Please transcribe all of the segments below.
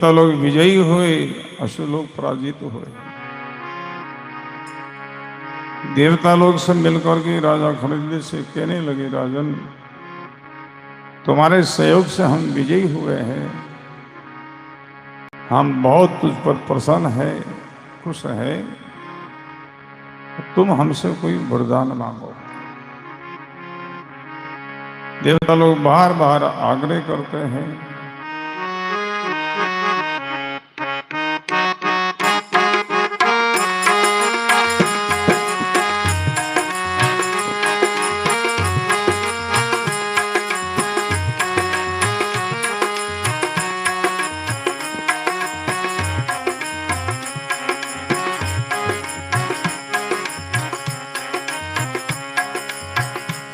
तो लोग विजयी हुए, असुर लोग पराजित हुए। देवता लोग सब मिलकर के राजा खरदले से कहने लगे, राजन तुम्हारे सहयोग से हम विजयी हुए हैं, हम बहुत तुझ पर प्रसन्न है, खुश है, तुम हमसे कोई वरदान मांगो। देवता लोग बार बार आग्रह करते हैं।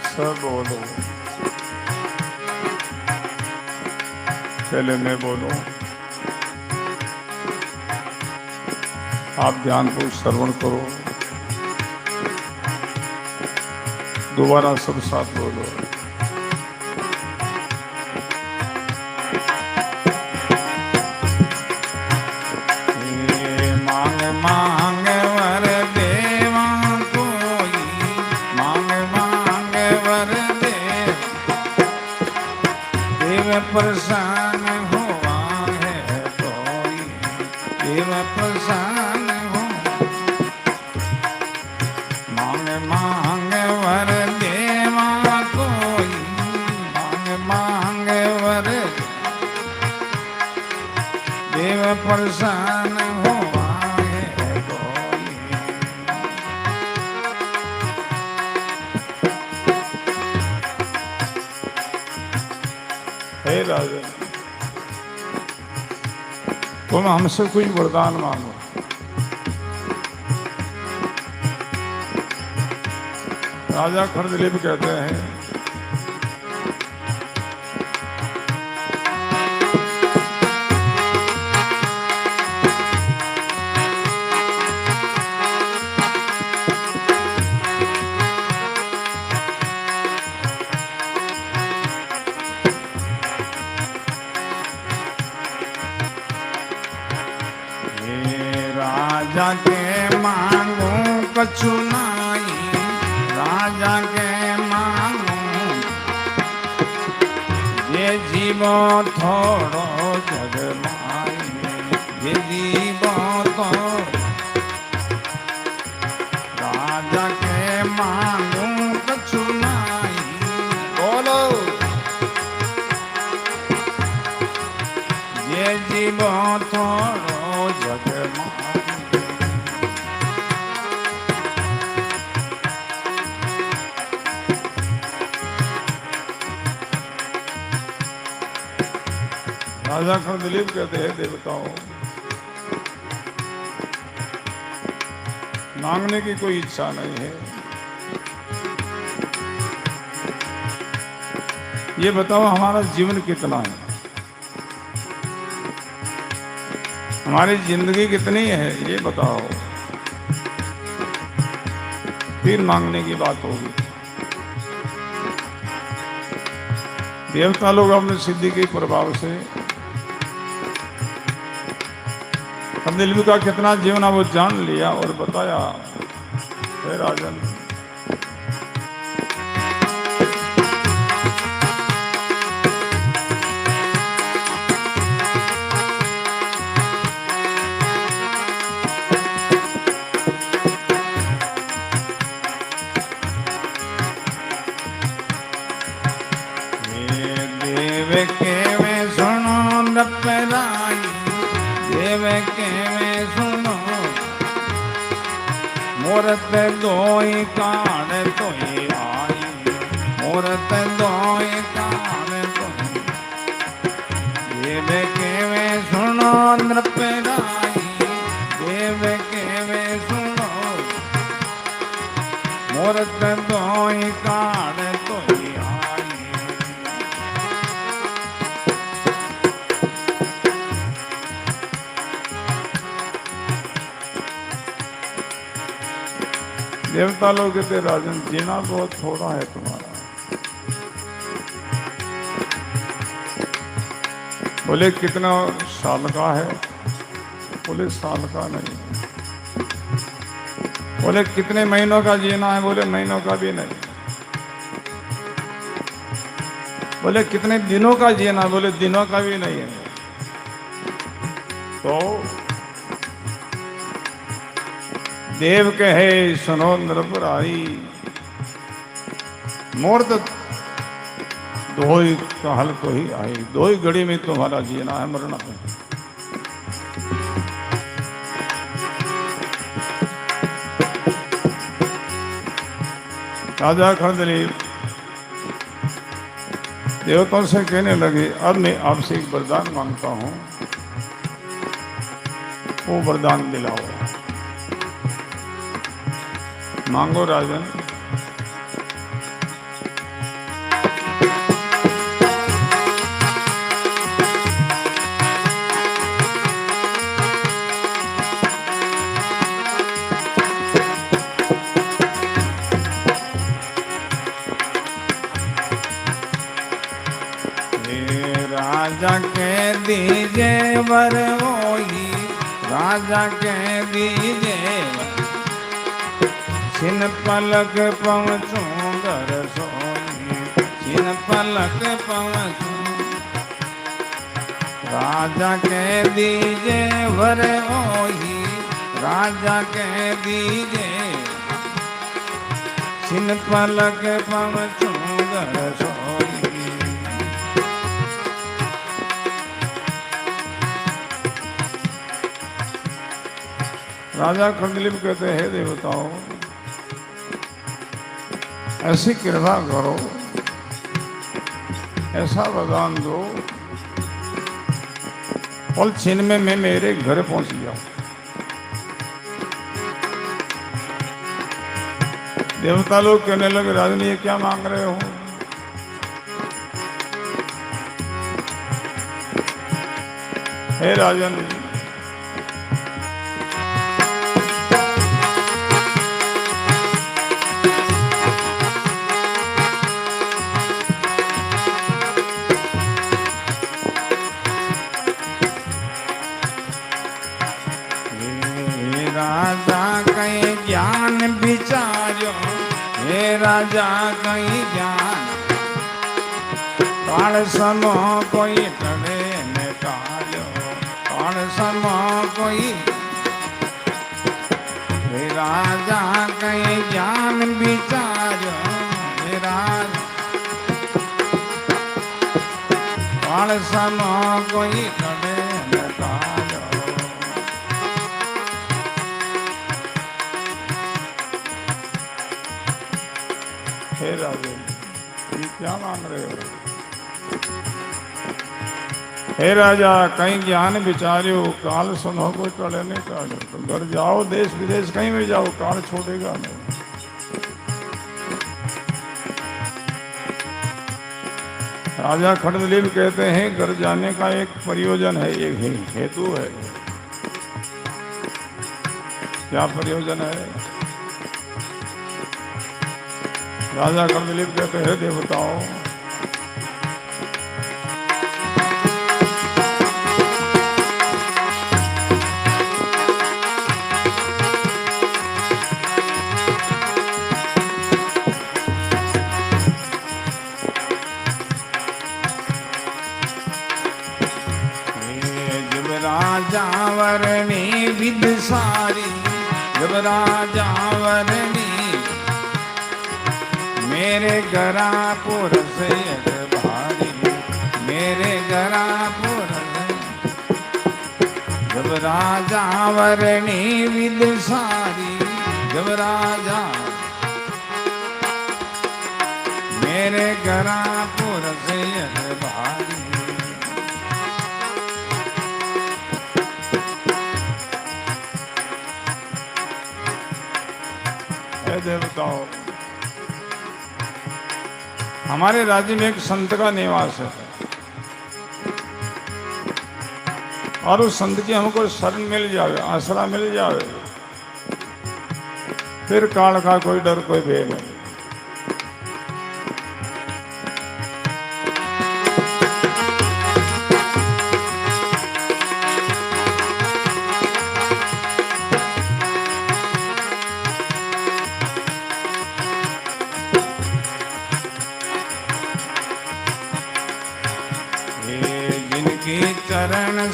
सब बोलो, पहले मैं बोलूं, आप ध्यान को श्रवण करो, दोबारा सब साथ बोलो। मांग मांग वर देवा कोई, मांग मांग वर देव, देव प्रसन्न हुआ है कोई, देव प्रसन्न हो। मांग मांग वर देवा कोई, मांग मांग वर देव प्रसन्न हुआ है कोई। हे राजा, तुम हमसे कोई वरदान मांगो। राजा खरदलीप कहते हैं, राजा के मांगू कछु नाई, राजा के मांगू ये जीवो थोड़ो जग माई, ये जीवो तो राजा के मांगू कछु नाई। बोलो, ये जीवो थोड़ो जग माई। राजा खरदलीप कहते हैं, देवताओं मांगने की कोई इच्छा नहीं है, ये बताओ हमारा जीवन कितना है, हमारी जिंदगी कितनी है, ये बताओ, फिर मांगने की बात होगी। देवता लोग अपने सिद्धि के प्रभाव से खरदलीप का कितना जीवन वो जान लिया और बताया। हे राजन, देव के में सुनो नपराई, देव के में सुनो मूरत दोई कान तोई आई, मूरत दोई कान तोई। देव के में सुनो नपराई, देव के में सुनो मूरत दोई कान तोई आई। देवता लोग कहते, राजन जीना बहुत थोड़ा है तुम्हारा, बोले कितना साल का है? बोले साल का नहीं। बोले कितने महीनों का जीना है? बोले महीनों का भी नहीं। बोले कितने दिनों का जीना? बोले दिनों का भी नहीं है। तो देव कहे सुनो नरपराई, मूर्त दो ही कहल तो ही आई, दो ही घड़ी में तुम्हारा जीना है, मरना है। राजा खरदलीप देवताओं से कहने लगे, अब मैं आपसे एक वरदान मांगता हूं, वो वरदान दिलाओ। मांगो राजन। राजा के दीजे वर वही, राजा के दीजे छिन पलक पहुँचूं घर सोई, छिन पलक पहुँचूं। राजा के दीजे वर वही, राजा के दीजे छिन पलक पहुँचूं घर सोई। राजा खरदलीप कहते हैं, देवताओं ऐसी कृपा करो, ऐसा वरदान दो, और छिन में मैं मेरे घर पहुंच गया। देवता लोग कहने लगे, राजन ये क्या मांग रहे हो? हे राजन, राजा कहीं ज्ञान विचारो, हे राजा कहीं ज्ञान, काल समो कोई टले में टालो, काल समो कोई। हे राजा कहीं ज्ञान विचारो, हे राजा काल समो कोई टले में टालो। हे राजन, ये क्या मांग रहे हो? हे राजा कहीं ज्ञान विचारो, काल सुनो कोई टले नहीं टालो। तो घर जाओ, देश विदेश कहीं भी जाओ, काल छोड़ेगा नहीं। राजा खरदलीप कहते हैं, घर जाने का एक प्रयोजन है, एक हेतु है। क्या प्रयोजन है? राजा खरदलीप कहते हैं, देवताओं जब राजा वरणी विद सारी, जब राजा वरणी मेरे गरा पुर से भारी, मेरे गरा पुर से। जब राजा वरणी विद सारी, जब राजा मेरे गरा पुर से भारी। देवताओं हमारे राज्य में एक संत का निवास है, और उस संत की हमको शरण मिल जावे, आसरा मिल जावे, फिर काल का कोई डर कोई भय नहीं।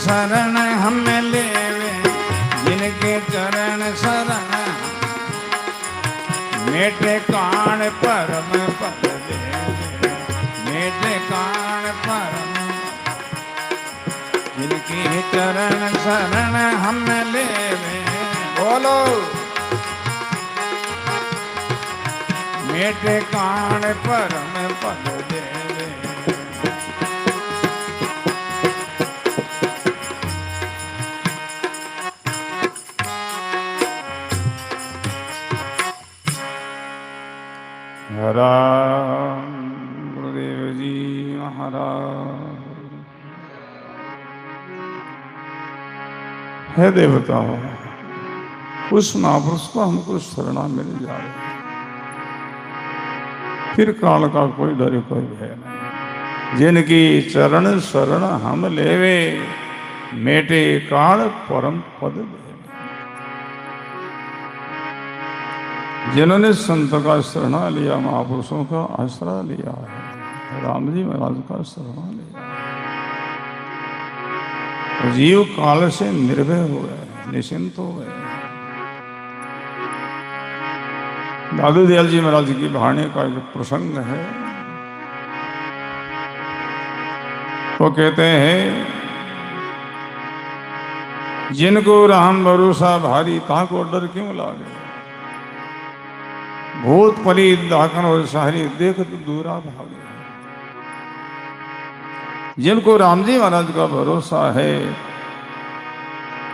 शरण हम लेवे, जिनके चरण शरण मेटे कान परम पद देवे, मेटे कान परम, जिनके चरण शरण हम लेवे, बोलो मेटे कान परम पद देवे। राम गुरुदेव जी महाराज। है देवताओं, उस महापुरुष को हमको शरणा मिल जाए, फिर काल का कोई डर कोई भय नहीं। जिनकी चरण शरण हम लेवे, मेटे काल परम पद देवे। जिन्होंने संत का शरणा लिया, महापुरुषों का आश्रय लिया है, राम जी महाराज का शरणा लिया, तो जीव काल से निर्भय हो गए, निश्चिंत हो गए। दादू दयाल जी महाराज की वाणी का जो प्रसंग है, वो कहते हैं, जिनको राम भरोसा भारी, ताको डर क्यों लागे, भूत परी दाखन और सारी देख तो दूरा भागे। जिनको राम जी महाराज का भरोसा है,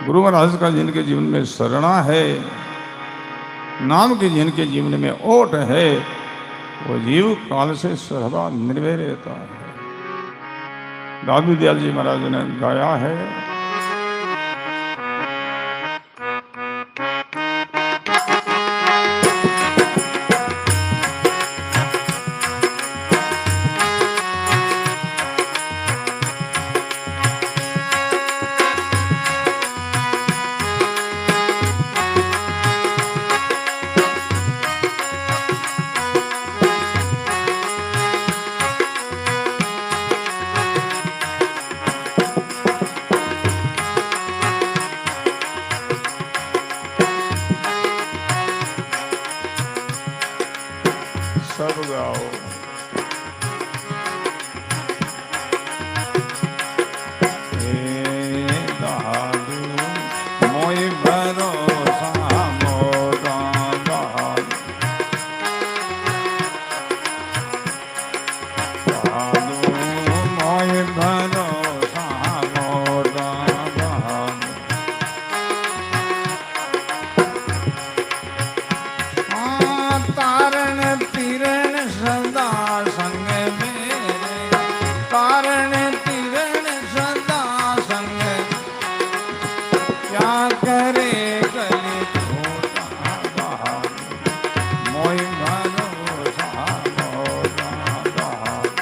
गुरु महाराज का जिनके जीवन में शरणा है, नाम के जिनके जीवन में ओट है, वो जीव काल से सर्वदा निर्भय रहता है। दादू दयाल जी महाराज ने गाया है, सब गाओ। मोई भरोसा मोरा बहादुर, मोई भरोसा मोरा बहादुर। तारण तिरण सदा संग मेरे, तारण तिरण सदा संग, क्या करे कली छोटा बहादुर, मोई भरोसा मोरा बहादुर।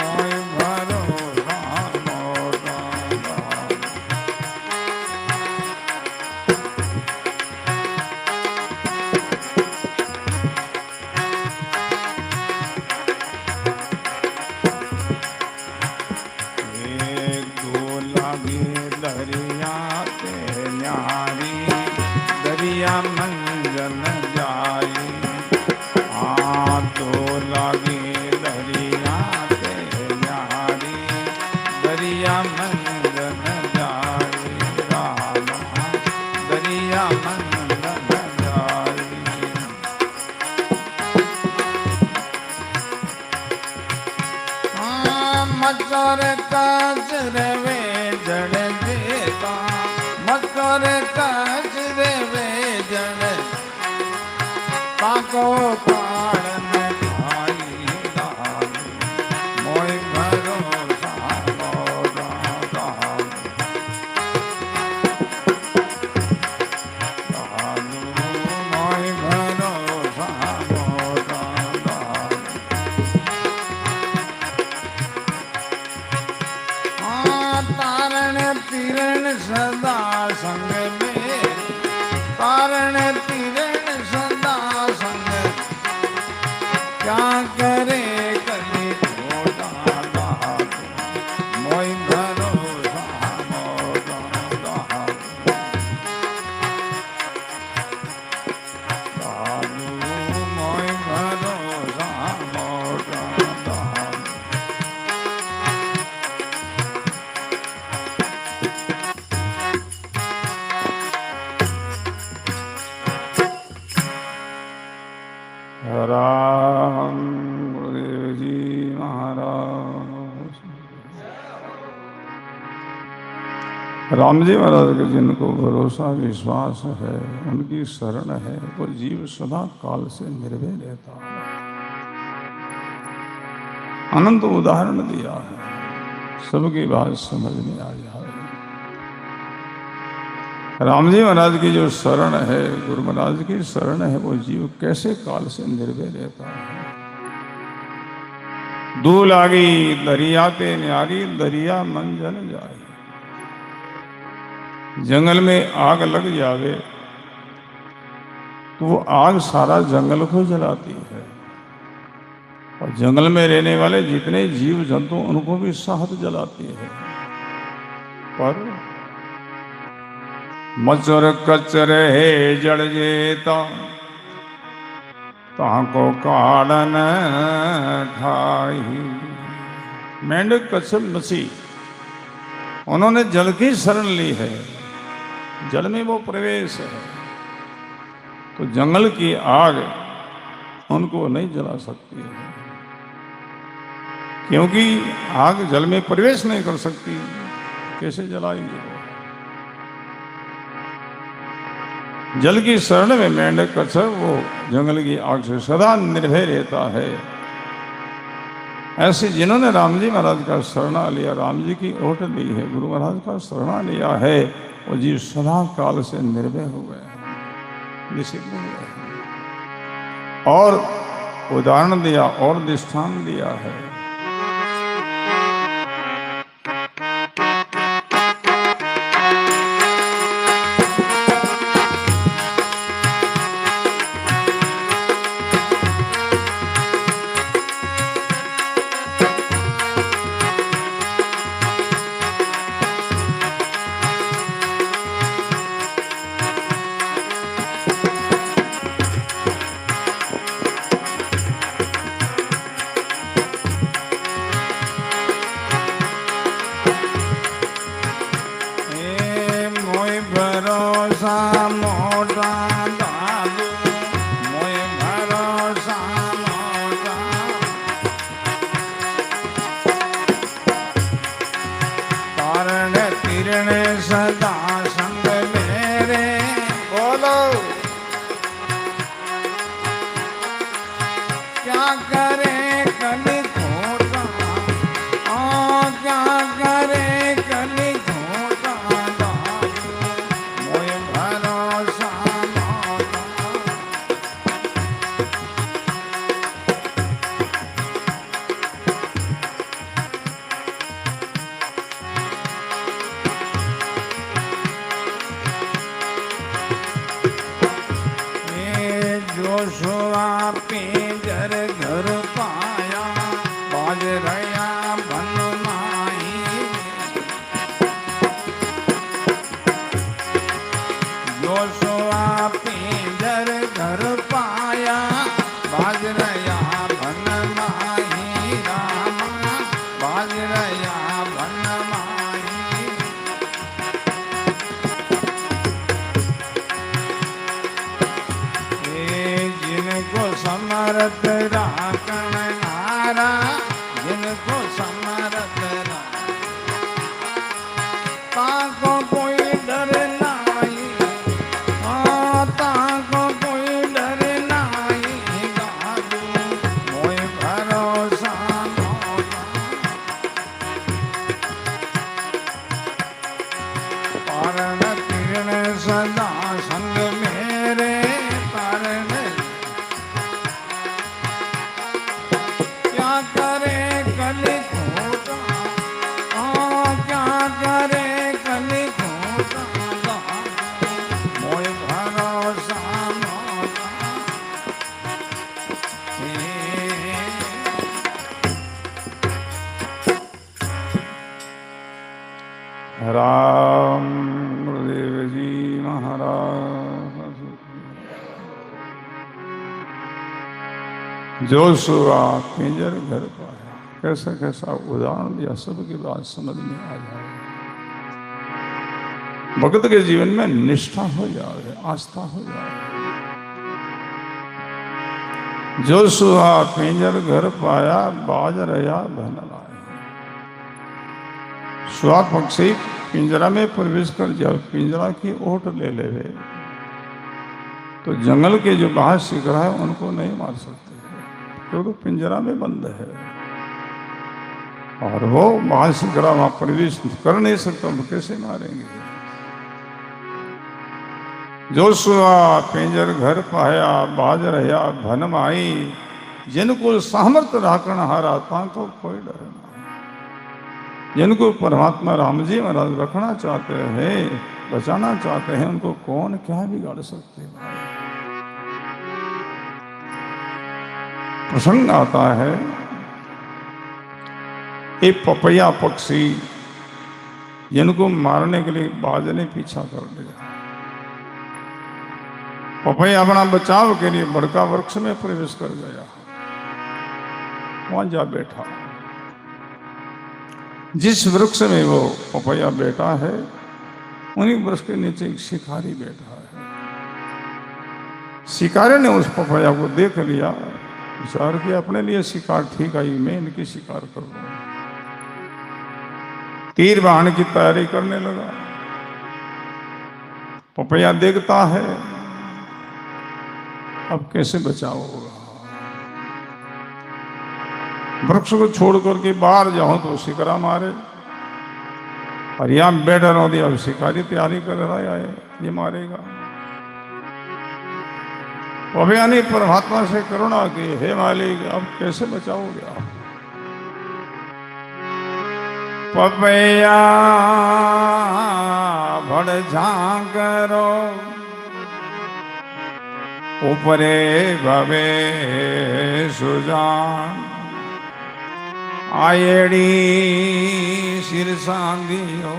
मोई भरोसा मोरा बहादुर। दरिया के न्यारी, दरिया मंजन जाई, तो लागे दरिया के न्यारी, दरिया मंजन जाई, रामा दरिया मंजन जाई। मकर काजरवे जड़ देता, मकर काजरवे जड़, ताको पाड़न खाई लाल, मोई भरोसा मोरा बहादुर। मोई भरोसा मोरा बहादुर। तारण तिरण सदा संग मेरे, तारण तिरण सदा संग, क्या करे कली राम जी महाराज के जिनको भरोसा विश्वास है, उनकी शरण है, वो जीव सदा काल से निर्भय रहता है। अनंत उदाहरण दिया है, सबकी बात समझ में आ जाए। राम जी महाराज की जो शरण है, गुरु महाराज की शरण है, वो जीव कैसे काल से निर्भय रहता है। दूल आगी दरिया ते न्यारी, दरिया मन जल जाए। जंगल में आग लग जावे तो वो आग सारा जंगल को जलाती है, और जंगल में रहने वाले जितने जीव जंतु उनको भी साथ जलाती है। पर मचर कचर है जड़ जेता, ताको काड़न खाई। मेंढक कच्छप मछली, उन्होंने जल की शरण ली है, जल में वो प्रवेश है, तो जंगल की आग उनको नहीं जला सकती है, क्योंकि आग जल में प्रवेश नहीं कर सकती, कैसे जलाएंगे वो। जल की शरण में मेंढक कच्छप वो जंगल की आग से सदा निर्भय रहता है। ऐसे जिन्होंने राम जी महाराज का शरणा लिया, राम जी की ओट ली है, गुरु महाराज का शरणा लिया है, वो जीव सदा काल से निर्भय हो गए, निश्चित हो गए। और उदाहरण दिया और दृष्टान दिया है। सदा संग मेरे, बोलो क्या करे कली खोटा, क्या करे कली खोटा, मोय भरोसा मोटा। जोशुआ पिंजर घर पाया, बाज रया बन माही। जोशुआ पिंजर घर पाया, बाज रया बन माही। रामा बाज रया बन माही। जिनको समर्थ राखण हारा, जिनको समर्थ ताको कोई डर नाही, ताको कोई डर नाही। दादू मोय भरोसा मोटा, पारण तीर्ण सदा संग मेरे। पारण क्या करे कली खोटा, क्या करे कली खोटा, मोय भरोसा मोटा। राम गुरुदेव जी महाराज। जोशुआ पिंजर घर पाया, कैसा कैसा उदाहरण दिया, सबकी बात समझ में आ जाए। भक्त के जीवन में निष्ठा हो जाए, आस्था हो जाए। जोशुआ पिंजर घर पाया, बाज रया धन लाए। सुआ पक्षी पिंजरा में प्रवेश कर जब पिंजरा की ओट ले ले तो जंगल के जो बाहर शिकार है उनको नहीं मार सकते क्योंकि तो पिंजरा में बंद है और वो बाहर शिकरा वहां प्रवेश कर नहीं सकता, हम कैसे मारेंगे। जो सुआ पिंजर घर पाया बाज रहा भनम आई, जिनको सामर्थ्य राखण हारा ताको कोई डर ना। जिनको परमात्मा राम जी महाराज रखना चाहते हैं, बचाना चाहते हैं, उनको कौन क्या बिगाड़ सकते हैं। प्रसंग आता है एक पपैया पक्षी जिनको मारने के लिए बाज ने पीछा कर लिया। पपैया अपना बचाव के लिए बड़का वृक्ष में प्रवेश कर गया, वहां जा बैठा। जिस वृक्ष में वो पपैया बैठा है उन्हीं वृक्ष के नीचे एक शिकारी बैठा है। शिकारी ने उस पपैया को देख लिया, विचार किया अपने लिए शिकार ठीक आई, मैं इनकी शिकार कर रहा हूं। तीर बाण की तैयारी करने लगा। पपैया देखता है अब कैसे बचाव होगा। वृक्ष को छोड़ करके बाहर जाऊं तो शिकारा मारे, और यहां बैठा रहो दिया, अब शिकारी तैयारी कर रहा है, ये मारेगा। पपैया ने परमात्मा से करुणा की, हे मालिक अब कैसे बचाओगे आप। पपैया भड़ झांकरो ऊपरे भवे सुजान, आयेड़ी सिर सांधियो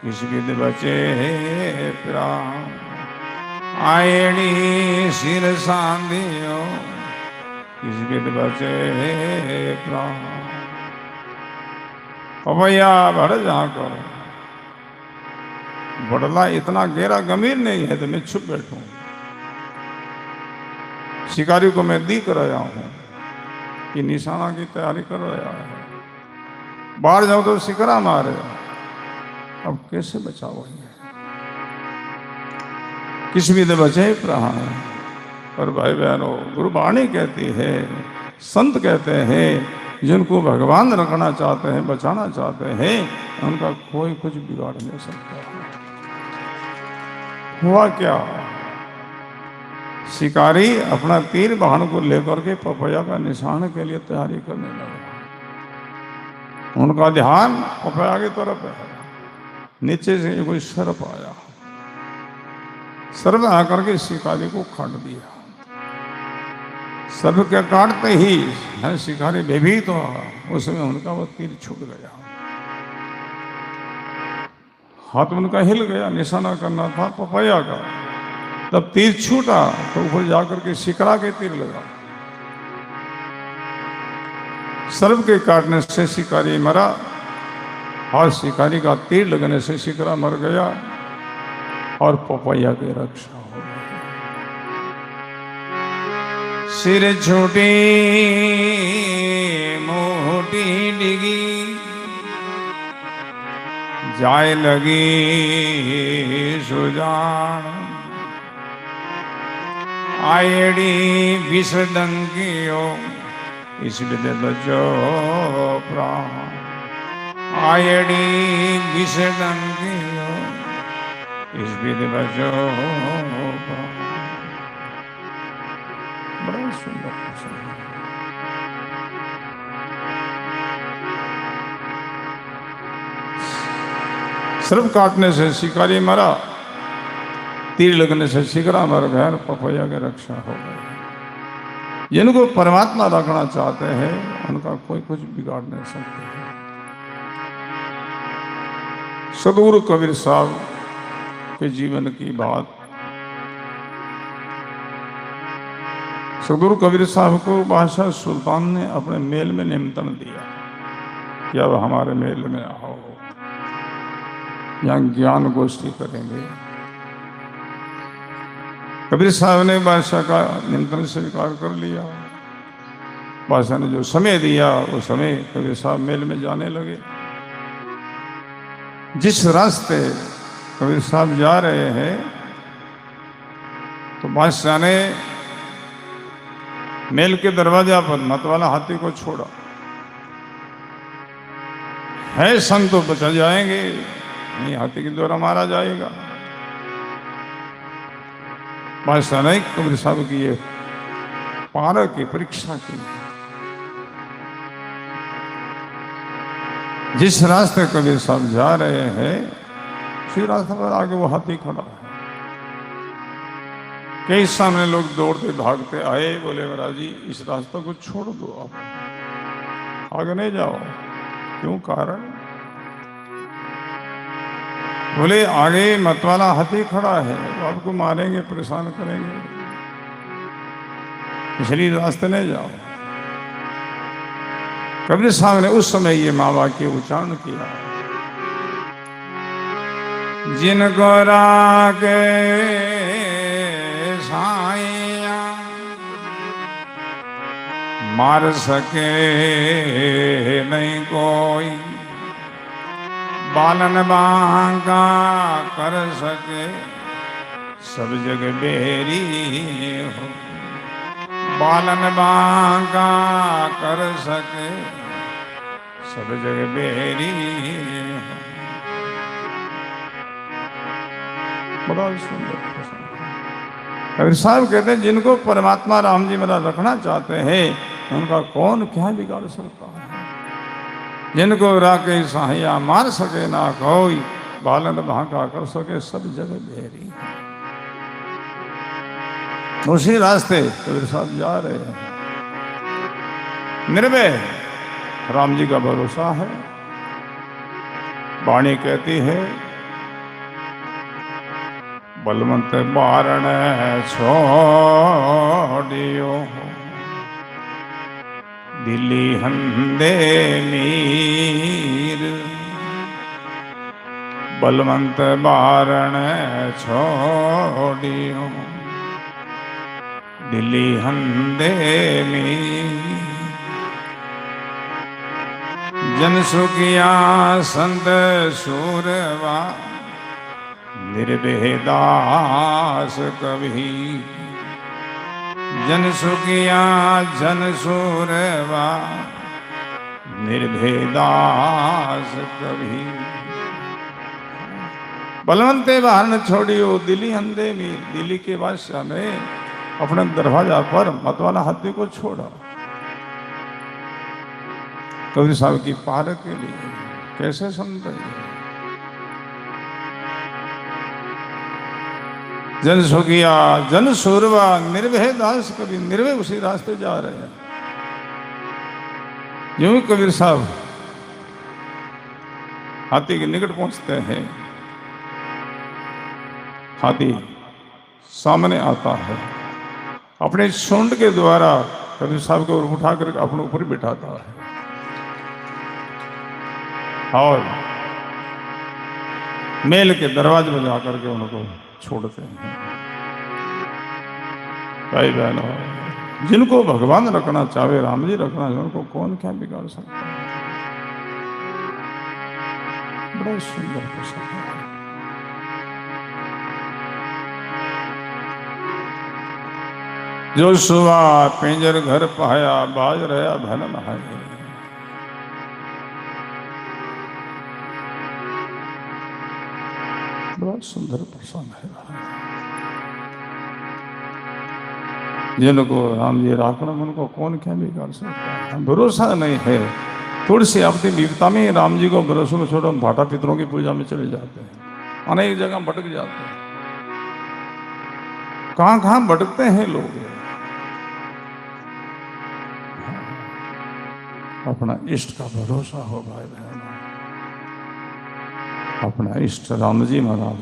किस विद बचे प्राण। आयेड़ी सिर सांधियो किस विद बचे प्राण। पपैया भड़ झांको, बड़ला इतना गहरा गंभीर नहीं है तो मैं छुप बैठूं। शिकारी को मैं दिख रहा हूं कि निशाना की तैयारी कर रहा है, बाहर जाओ तो शिकरा मारे, अब कैसे बचाओ। किस विध बचे प्राण। और भाई बहनों, गुरुवाणी कहती है, संत कहते हैं, जिनको भगवान रखना चाहते हैं, बचाना चाहते हैं, उनका कोई कुछ बिगाड़ नहीं सकता। हुआ क्या, शिकारी अपना तीर बाण को लेकर के पपैया का निशान के लिए तैयारी करने लगा। उनका ध्यान पपैया की तरफ है। नीचे से कोई सर्प आया, सर्प आकर के शिकारी को काट दिया। सर्प के काटते ही शिकारी भयभीत तो उसमें उनका वो तीर छूट गया, हाथ उनका हिल गया, निशाना करना था पपैया का। तब तीर छूटा तो ऊपर जाकर के शिकरा के तीर लगा। सर्प के काटने से शिकारी मरा और शिकारी का तीर लगने से शिकरा मर गया और पपैया की रक्षा हो गई। सिर छोटी मोटी डिगी जाए लगी सुजान, आयड़ी विषडंकियो इस विदे बचो प्राण। आयड़ी विषडंकियो इस विदे बचो प्राण। बड़ा सुंदर प्रसंग। सर्प काटने से शिकारी मरा, तीर लगने से शिकरा मर गया, पपैया की रक्षा हो गई। जिनको परमात्मा रखना चाहते हैं, उनका कोई कुछ बिगाड़ नहीं सकते। सदगुरु कबीर साहब के जीवन की बात। सदगुरु कबीर साहब को बादशाह सुल्तान ने अपने मेल में निमंत्रण दिया कि अब हमारे मेल में आओ, यहाँ ज्ञान गोष्ठी करेंगे। कबीर साहब ने बादशाह का निमंत्रण स्वीकार कर लिया। बादशाह ने जो समय दिया वो समय कबीर साहब मेल में जाने लगे। जिस रास्ते कबीर साहब जा रहे हैं तो बादशाह ने महल के दरवाजा पर मतवाला हाथी को छोड़ा। है संत तो बचा जाएंगे, नहीं हाथी के द्वारा मारा जाएगा। बादशाह ने कबीर साहब की ये पारक की परीक्षा की। जिस रास्ते कबीर साहब जा रहे हैं उसी रास्ते पर आगे वो हाथी खड़ा है। कई सामने लोग दौड़ते भागते आए, बोले महाराज जी इस रास्ते को छोड़ दो, आप आगे नहीं जाओ। क्यों? कारण? बोले आगे मतवाला हाथी खड़ा है, वो आपको मारेंगे, परेशान करेंगे, इसलिए रास्ते नहीं जाओ। कबीर साहब ने उस समय ये माँ वाक्य उच्चारण किया, जिनको रागे साइया मार सके नहीं कोई, बालन बांका कर सके सब जग बेरी हो। बालन बांका कर सके सब जग बेरी हो। बड़ा सुंदर। कबीर साहब कहते हैं जिनको परमात्मा राम जी मेरा रखना चाहते हैं उनका कौन क्या बिगाड़ सकता है। जिनको राके साहिया मार सके ना कोई, बालन भाका कर सके सब जगह बेरी। उसी रास्ते कबीर साहब जा रहे हैं। निर्भय राम जी का भरोसा है। वाणी कहती है बलवंत बारण छोड़ियो, दिल्ली हंदे मीर। बलवंत बारण छोड़ियो, दिल्ली हंदे मीर। जन सुखिया संत सूरवा, निर्भय दास कभी। जन सुखिया जन सूरवा, निर्भय दास कभी। बलवंते बारण छोड़ियो, दिल्ली अंधे में। दिल्ली के बादशाह ने अपने दरवाजा पर मतवाला हाथी को छोड़ा कबीर साहब की पार के लिए। कैसे समझे? जन सुखिया जन सूरवा, निर्भय दास कभी। निर्भय उसी रास्ते जा रहे हैं। यूं ही कबीर साहब हाथी के निकट पहुंचते हैं। हाथी सामने आता है, अपने सूंड के द्वारा कबीर साहब को उठाकर अपने ऊपर बिठाता है और मेल के दरवाजे में जाकर के उनको छोड़ते हैं। भाई बहनों, जिनको भगवान रखना चाहे, राम जी रखना चाहे, उनको कौन क्या बिगाड़ सकता है। बड़ा सुंदर प्रसंग है। जो सुवा पिंजर घर पाया, बाज रहा भन नहाए। बड़ा सुंदर प्रसंग है। जिनको राम जी राखना, उनको कौन क्या बिगाड़ सकता है। भरोसा नहीं है, थोड़ी सी अपनी विविधता में राम जी को भरोसे में छोड़ो, हम भाटा पितरों की पूजा में चले जाते हैं, अनेक जगह भटक जाते हैं। कहां कहां भटकते हैं लोग। अपना इष्ट का भरोसा हो भाई बहन। अपना इष्ट राम जी महाराज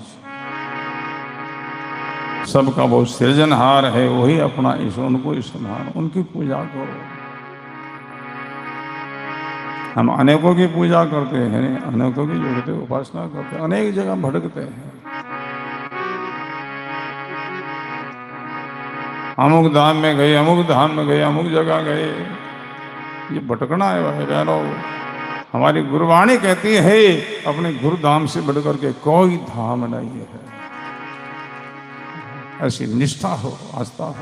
सबका वो सृजनहार है, वही अपना इष्ट, उनको इष्ट मान, उनकी पूजा करो। हम अनेकों की पूजा करते हैं, अनेकों की जोड़ते उपासना करते हैं, अनेक जगह भटकते हैं। अमुक धाम में गए, अमुक धाम में गए, अमुक जगह गए, ये भटकना है भाई बहनों। हमारी गुरुवाणी कहती है अपने गुरु धाम से बढ़कर के कोई धाम नहीं है। ऐसी निष्ठा हो, आस्था हो।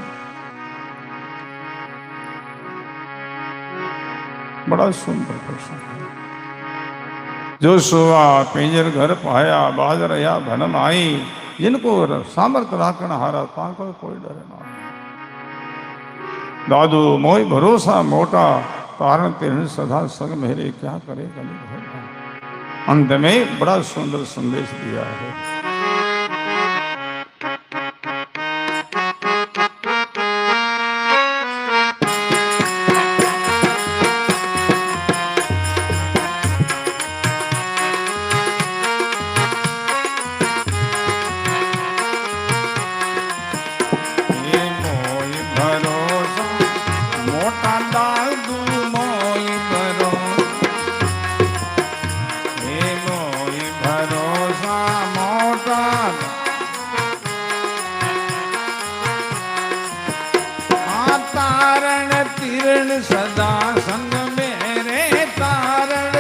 बड़ा सुंदर प्रश्न है। जो सोवा पिंजर घर पाया बाज रहा भनम आई, जिनको सामर्थ राखण हारा ताको कोई डरे ना। दादू मोई भरोसा मोटा, कारण तेरे सदा संग मेरे, क्या करे कली भोला। अंत में बड़ा सुंदर संदेश दिया है। सदा संग मेरे तारण,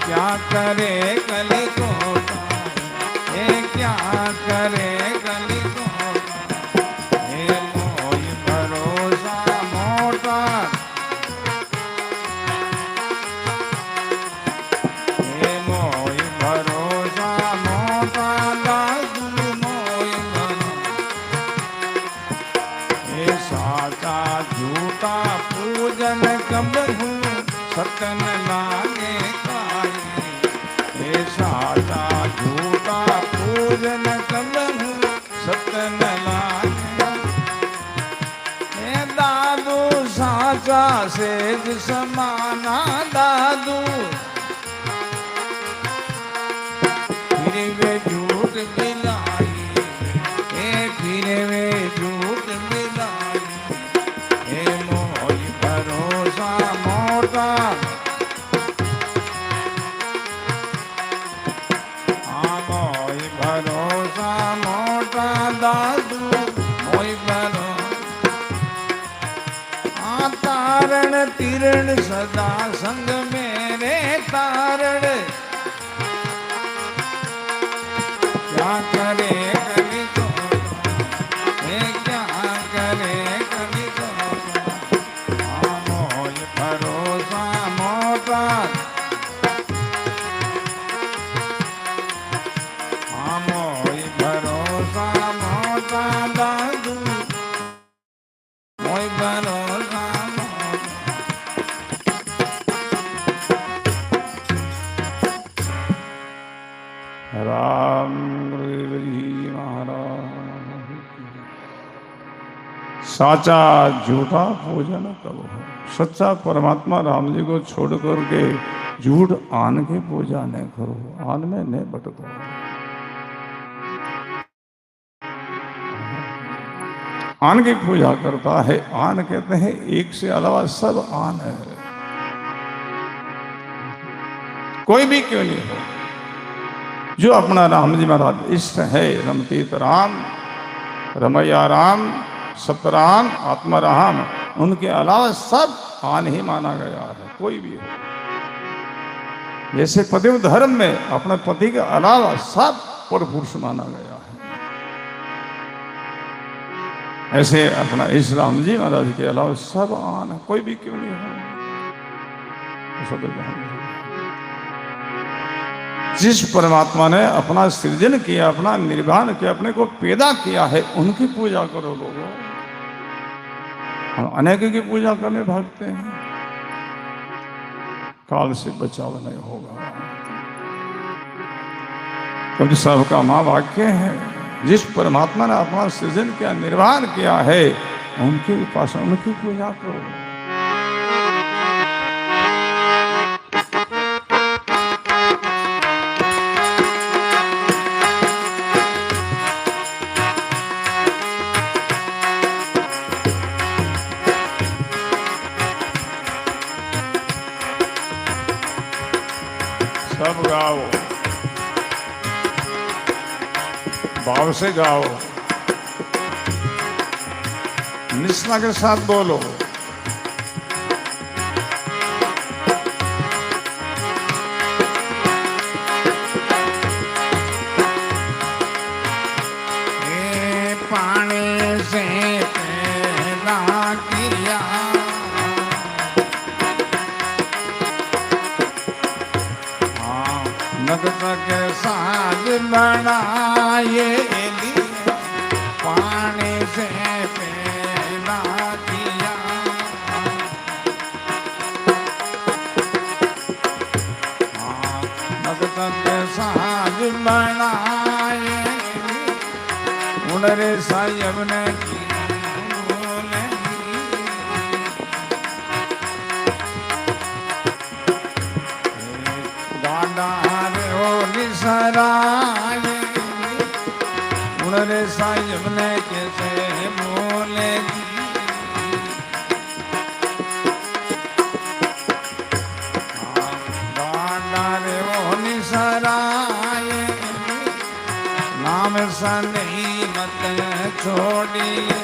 क्या करे कली को, क्या करे कली को, हे मोह भरोसा मोटा, हे मोह भरोसा मोटा, दादू मोह साचा झूठा पूजन कब हूँ सतन लागे काई, हे साचा झूठा पूजन कब हूँ सतन लागे। हे दादू साचा सेज समाना दादू, फिर वे झूठ मिलाई, हे फिर वे झूठ मिलाई, हे मोह भरोसा मोटा, हाँ मोह भरोसा मोटा, दादू मोह भरोसा, हाँ तारण तिरण सदा संग मेरे तारण, क्या करे कली को, क्या करे कली को, हाँ मोह भरोसा मोटा, हाँ मोह भरोसा मोटा, दादू मोह भरोसा मोटा। राम गुरुदेव जी महाराज। साचा झूठा पूजन करो, सच्चा परमात्मा राम जी को छोड़ करके झूठ आन के पूजा न करो, आन में न भटको। आन की पूजा करता है, आन कहते हैं एक से अलावा सब आन है, कोई भी क्यों नहीं हो। जो अपना राम जी महाराज इष्ट है, रमतीत राम, रमैया राम, सतराम, आत्मा राम, उनके अलावा सब आन ही माना गया है, कोई भी हो। जैसे पतिव धर्म में अपने पति के अलावा सब पर पुरुष माना गया है, ऐसे अपना इस राम जी महाराज के अलावा सब आन है, कोई भी क्यों नहीं हो। जिस परमात्मा ने अपना सृजन किया, अपना निर्माण किया, अपने को पैदा किया है, उनकी पूजा करो लोगों। हम अनेक की पूजा करने भागते हैं, काल से बचाव नहीं होगा। क्योंकि सबका मां वाक्य है, जिस परमात्मा ने अपना सृजन किया, निर्माण किया है, उनकी उपासना, उनकी पूजा करो। सब गाओ, भाव से गाओ, निष्ठा के साथ बोलो। भक्त के साज बनाए लिए पानी से पैदा किया भक्त के साज बनाए उनरे साहेब ने की सराय उनरे साहेब ने कैसे बोले रे वो निसराय नाम सनी मत छोड़िए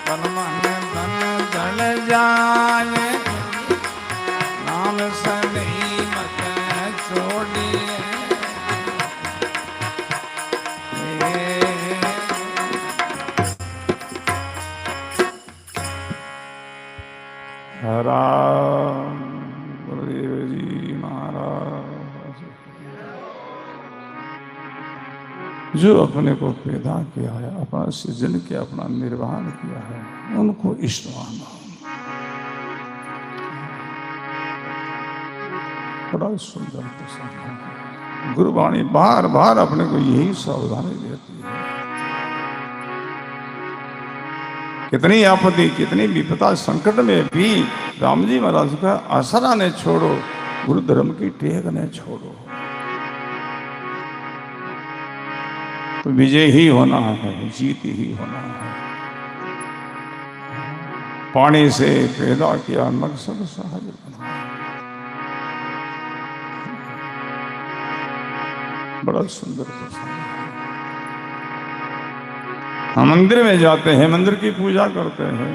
तन मन धन जल जाए नाम सनी मत छोड़िए राम गुरुदेव जी महाराज जो अपने को पैदा किया है, अपना सृजन किया, अपना निर्वहन किया है, उनको इष्टवान बड़ा सुंदर प्रसंग है। गुरुवाणी बार बार अपने को यही सावधानी देती है। कितनी आपत्ति, कितनी विपदा, संकट में भी राम जी महाराज का आसरा ने छोड़ो, गुरु धर्म की टेक ने छोड़ो, तो विजय ही होना है, जीत ही होना है। पानी से पैदा किया मकसद सहज बना, बड़ा सुंदर प्रसंग है। हम मंदिर में जाते हैं, मंदिर की पूजा करते हैं,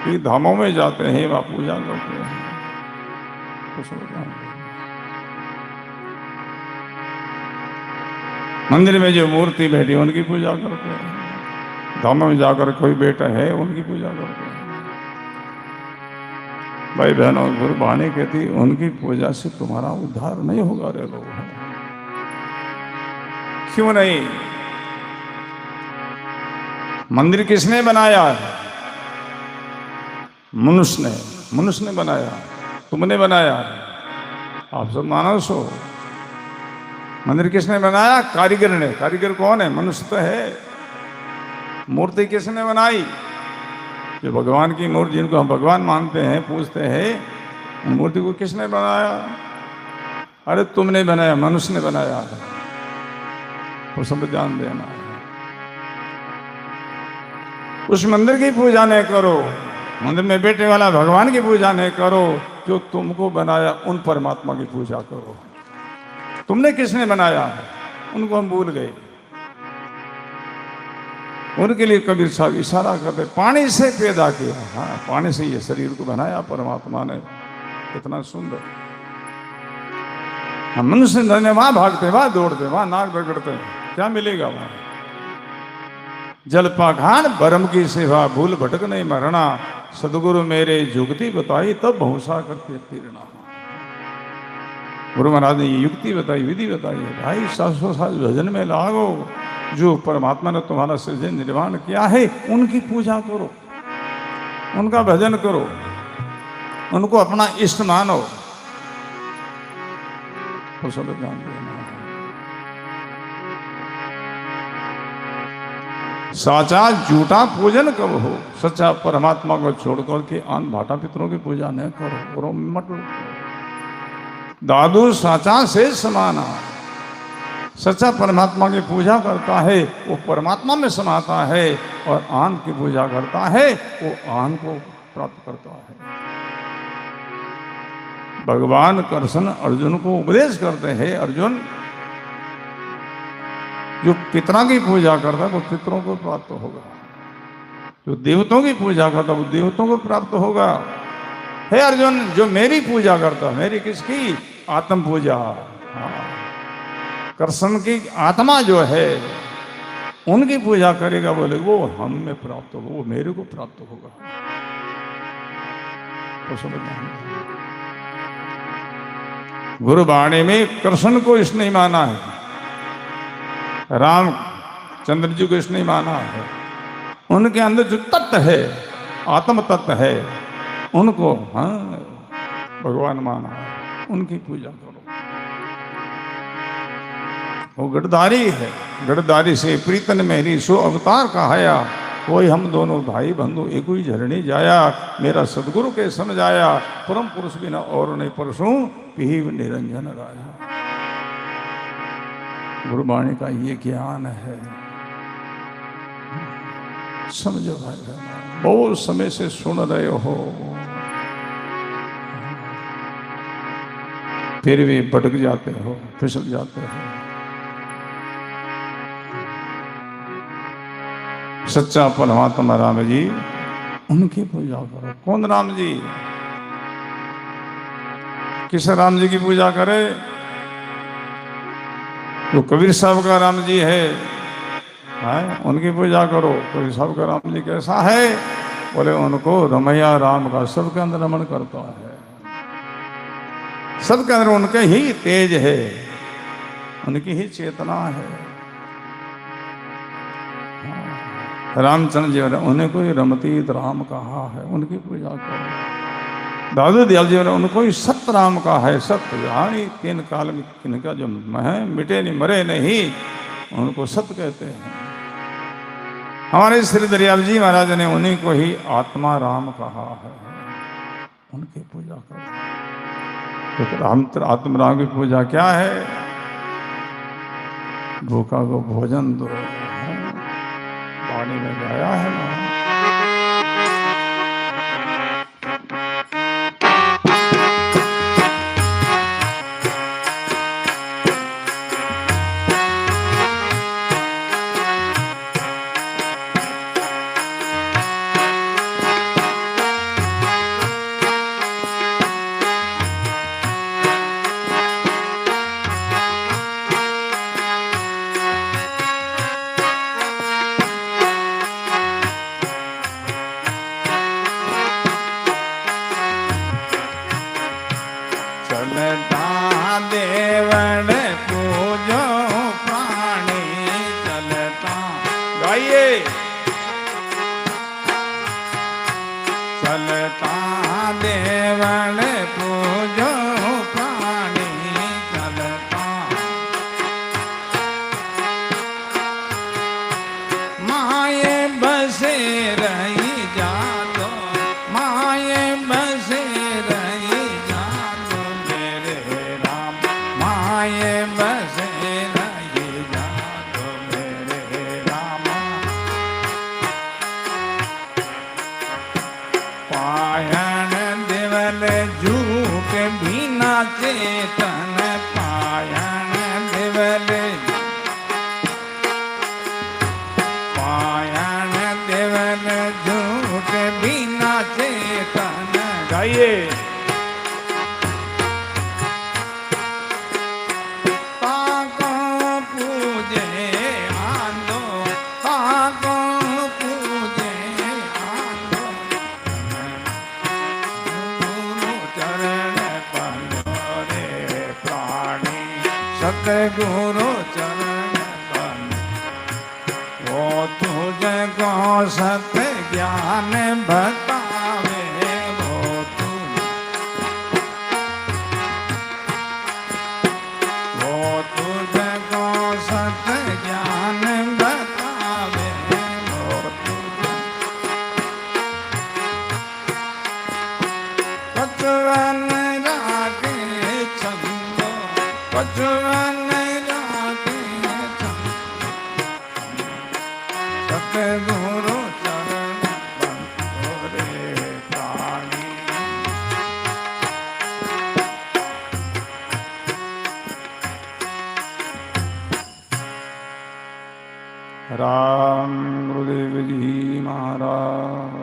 कि धामों में जाते हैं, वहां पूजा करते हैं, मंदिर में जो मूर्ति बैठी उनकी पूजा करते हैं, धामों में जाकर कोई बेटा है उनकी पूजा करते हैं। भाई बहनों, गुरुवाणी कहती उनकी पूजा से तुम्हारा उद्धार नहीं होगा रे लोग। क्यों नहीं? मंदिर किसने बनाया? मनुष्य ने बनाया, तुमने बनाया, आप सब मानस हो। मंदिर किसने बनाया? कारीगर ने। कारीगर कौन है? मनुष्य तो है। मूर्ति किसने बनाई? जो भगवान की मूर्ति, जिनको हम भगवान मानते हैं, पूजते हैं, मूर्ति को किसने बनाया? अरे तुमने बनाया, मनुष्य ने बनाया है। तो सब ध्यान देना है। उस मंदिर की पूजा नहीं करो, मंदिर में बैठे वाला भगवान की पूजा नहीं करो, जो तुमको बनाया उन परमात्मा की पूजा करो। तुमने किसने बनाया? उनको हम भूल गए। उनके लिए कबीर साहब इशारा करते, पानी से पैदा किया। हाँ, पानी से ये शरीर को बनाया परमात्मा ने, कितना सुंदर। हम मनुष्य वहां भागते, वहां दौड़ते, वहां नाक रगड़ते, क्या मिलेगा वहां? जल पाखान बरम की सेवा, भूल भटक नहीं मरना, सदगुरु मेरे जुगति बताई, तब बहुसा करके तीरना। गुरु महाराज ने ये युक्ति बताई, विधि बताई है। भाई 700 साल भजन में लागो, जो परमात्मा ने तुम्हारा सृजन निर्माण किया है उनकी पूजा करो, उनका भजन करो, उनको अपना इष्ट मानो। तो सब ध्यान देना। साचा झूठा पूजन कब हो? सच्चा परमात्मा को छोड़कर के आन भाटा पितरों की पूजा न करो, और मत। दादू साचा से समाना, सच्चा परमात्मा की पूजा करता है वो परमात्मा में समाता है, और आन की पूजा करता है वो आन को प्राप्त करता है। भगवान कृष्ण अर्जुन को उपदेश करते हैं, अर्जुन जो पितरों की पूजा करता है वो पितरों को प्राप्त होगा, जो देवताओं की पूजा करता है वो देवताओं को प्राप्त होगा। हे अर्जुन, जो मेरी पूजा करता, मेरी किसकी? आत्म पूजा। कृष्ण की आत्मा जो है उनकी पूजा करेगा, बोले वो हम में प्राप्त होगा, वो मेरे को प्राप्त होगा। वो समझना है। गुरुवाणी में कृष्ण को इसने माना है, रामचंद्र जी को इसने माना है। उनके अंदर जो तत्व है, आत्म तत्व है, उनको हाँ भगवान माना है, उनकी पूजा करो। वो गढ़धारी है, गढ़धारी से प्रीतन मेरी सो अवतार कहाया, कोई हम दोनों भाई बंधु एक ही झरणी जाया, मेरा सदगुरु के समझाया, परम पुरुष बिना और नहीं परसों पीव निरंजन राया। गुरुवाणी का ये ज्ञान है, समझो भाई, बहुत समय से सुन रहे हो फिर भी भटक जाते हो, फिसल जाते हो। सच्चा परमात्मा राम जी, उनकी पूजा करो। कौन राम जी? किस राम जी की पूजा करे? जो कबीर साहब का राम जी है, उनकी पूजा करो। कबीर साहब का राम जी कैसा है? बोले उनको रमैया राम का सबके अंदर रमण करता है, सबके अंदर उनके ही तेज है, उनकी ही चेतना है। रामचंद्र जी ने उन्हें कोई रमतीत राम कहा है, उनकी पूजा करो। दादू दयाल जी ने उनको ही सत्य राम कहा है, सत्य यानी तीन काल में इनका जो है मिटे नहीं मरे नहीं, उनको सत्य कहते हैं। हमारे श्री दयाल जी महाराज ने उन्हीं को ही आत्मा राम कहा है, उनकी पूजा करो। तो राम आत्मा राम की पूजा क्या है? भूखा को भोजन दो, वाणी में गाया है ना। देवण पूजो प्राणी चलता, गाइए। चलता देवण पूजो प्राणी चलता, माये बसे रही जातो, माये बसे रही जातो मेरे राम, माये बसे रही जातो मेरे राम। पायन देवल झूठ बिना चेतन, पायन देवल, पायन देवल झूठ बिना चेतन, गाइए। ताको पूजे आंदो, ताको पूजे आंदो, गुरु चरण पंजोरे प्राणी, सतगुरु चरण पंजोरे, वो तुझे को सत्य ज्ञान बतावे, वो तुझे, वो तुझे को सत्य ज्ञान बतावे, वो तुझे पचवन रागे छंदो, पचवन रागे छंदो, सतगुरु चरण पंजोरे प्राणी। राम गुरुदेव जी महाराज।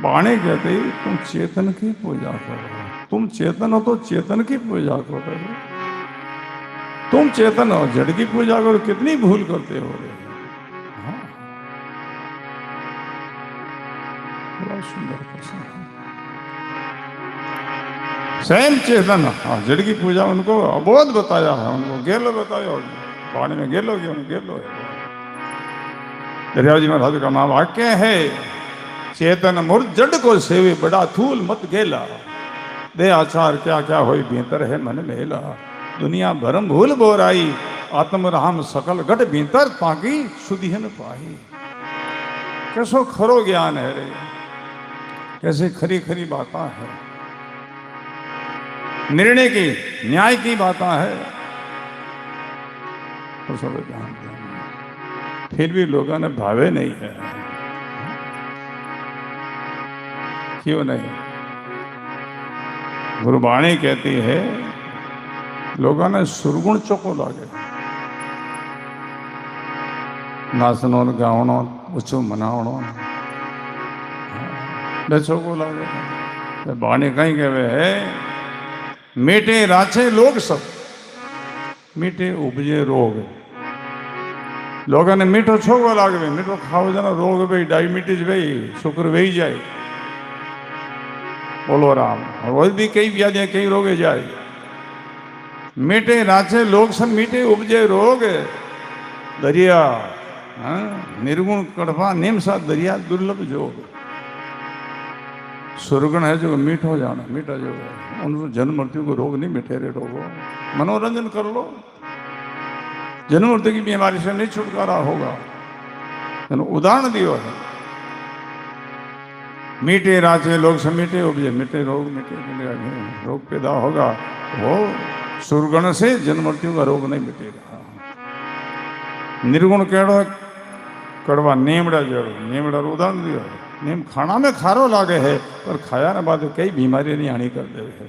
बाणी कहते ही तुम चेतन की पूजा करो। तुम चेतन हो तो चेतन की पूजा करो। तुम चेतन हो, जड़ की पूजा करो, कितनी भूल करते हो रे। हाँ। बड़ा सुंदर प्रसंग है। स्वयं चेतन जड़ की पूजा उनको अबोध बताया है, उनको गेलो बताया, पानी में गेलो गया गेलो है। दरियाजी महाराज का मां वाक्य है, चेतन मूर्त जड़ को सेवे बड़ा थूल मत गेला, दे आचार क्या क्या होई भीतर है मन मेला, दुनिया भरम भूल बोराई, आत्म राम सकल घट भीतर ताकि सुधिन पाई। कैसो खरो ज्ञान है रे, कैसे खरी खरी बातें है, निर्णय की न्याय की बातें है, तो सब ध्यान देना। फिर भी लोगों ने भावे नहीं है, क्यों नहीं? गुरुबाणी कहती है, लोगों ने सुरगुण चोको लागे, नाचनो गावनो ऊंचो मनावनो चोको लागे। बाणी कहीं कहवे है, मीठे राचे लोग सब, मीठे उपजे रोग। लोगों ने मीठो छोको लागे, मीठो खाओ जना रोग भाई डायबिटीज भाई शुक्र वही जाए, बोलो राम। और भी कई व्याधियां कई रोगे जाए। मीठे राचे लोग सब, मीठे उपजे रोग। दरिया निर्गुण कड़वा नेम सा दरिया दुर्लभ जोग। सुरगुण है जो मीठो जाना, मीठा जो है उनको जन्म मृत्यु को रोग नहीं, मिठे रे रोगो। मनोरंजन कर लो, जन्म मृत्यु की बीमारी से नहीं छुटकारा होगा। उदाहरण दियो है, मीठे राजे लोग सब मीठे उपजे, मीठे रोग मीठे रोग पैदा होगा। वो सुरगुण से जन्म मृत्यु का रोग नहीं मिटेगा। निर्गुण केड़ो कड़वा नीमड़ा जड़ो, नीमड़ा उदाहरण दियो है। नीम खाना में खारो लागे है, पर खाया ना बाद कई बीमारी नहीं आनी कर दे है,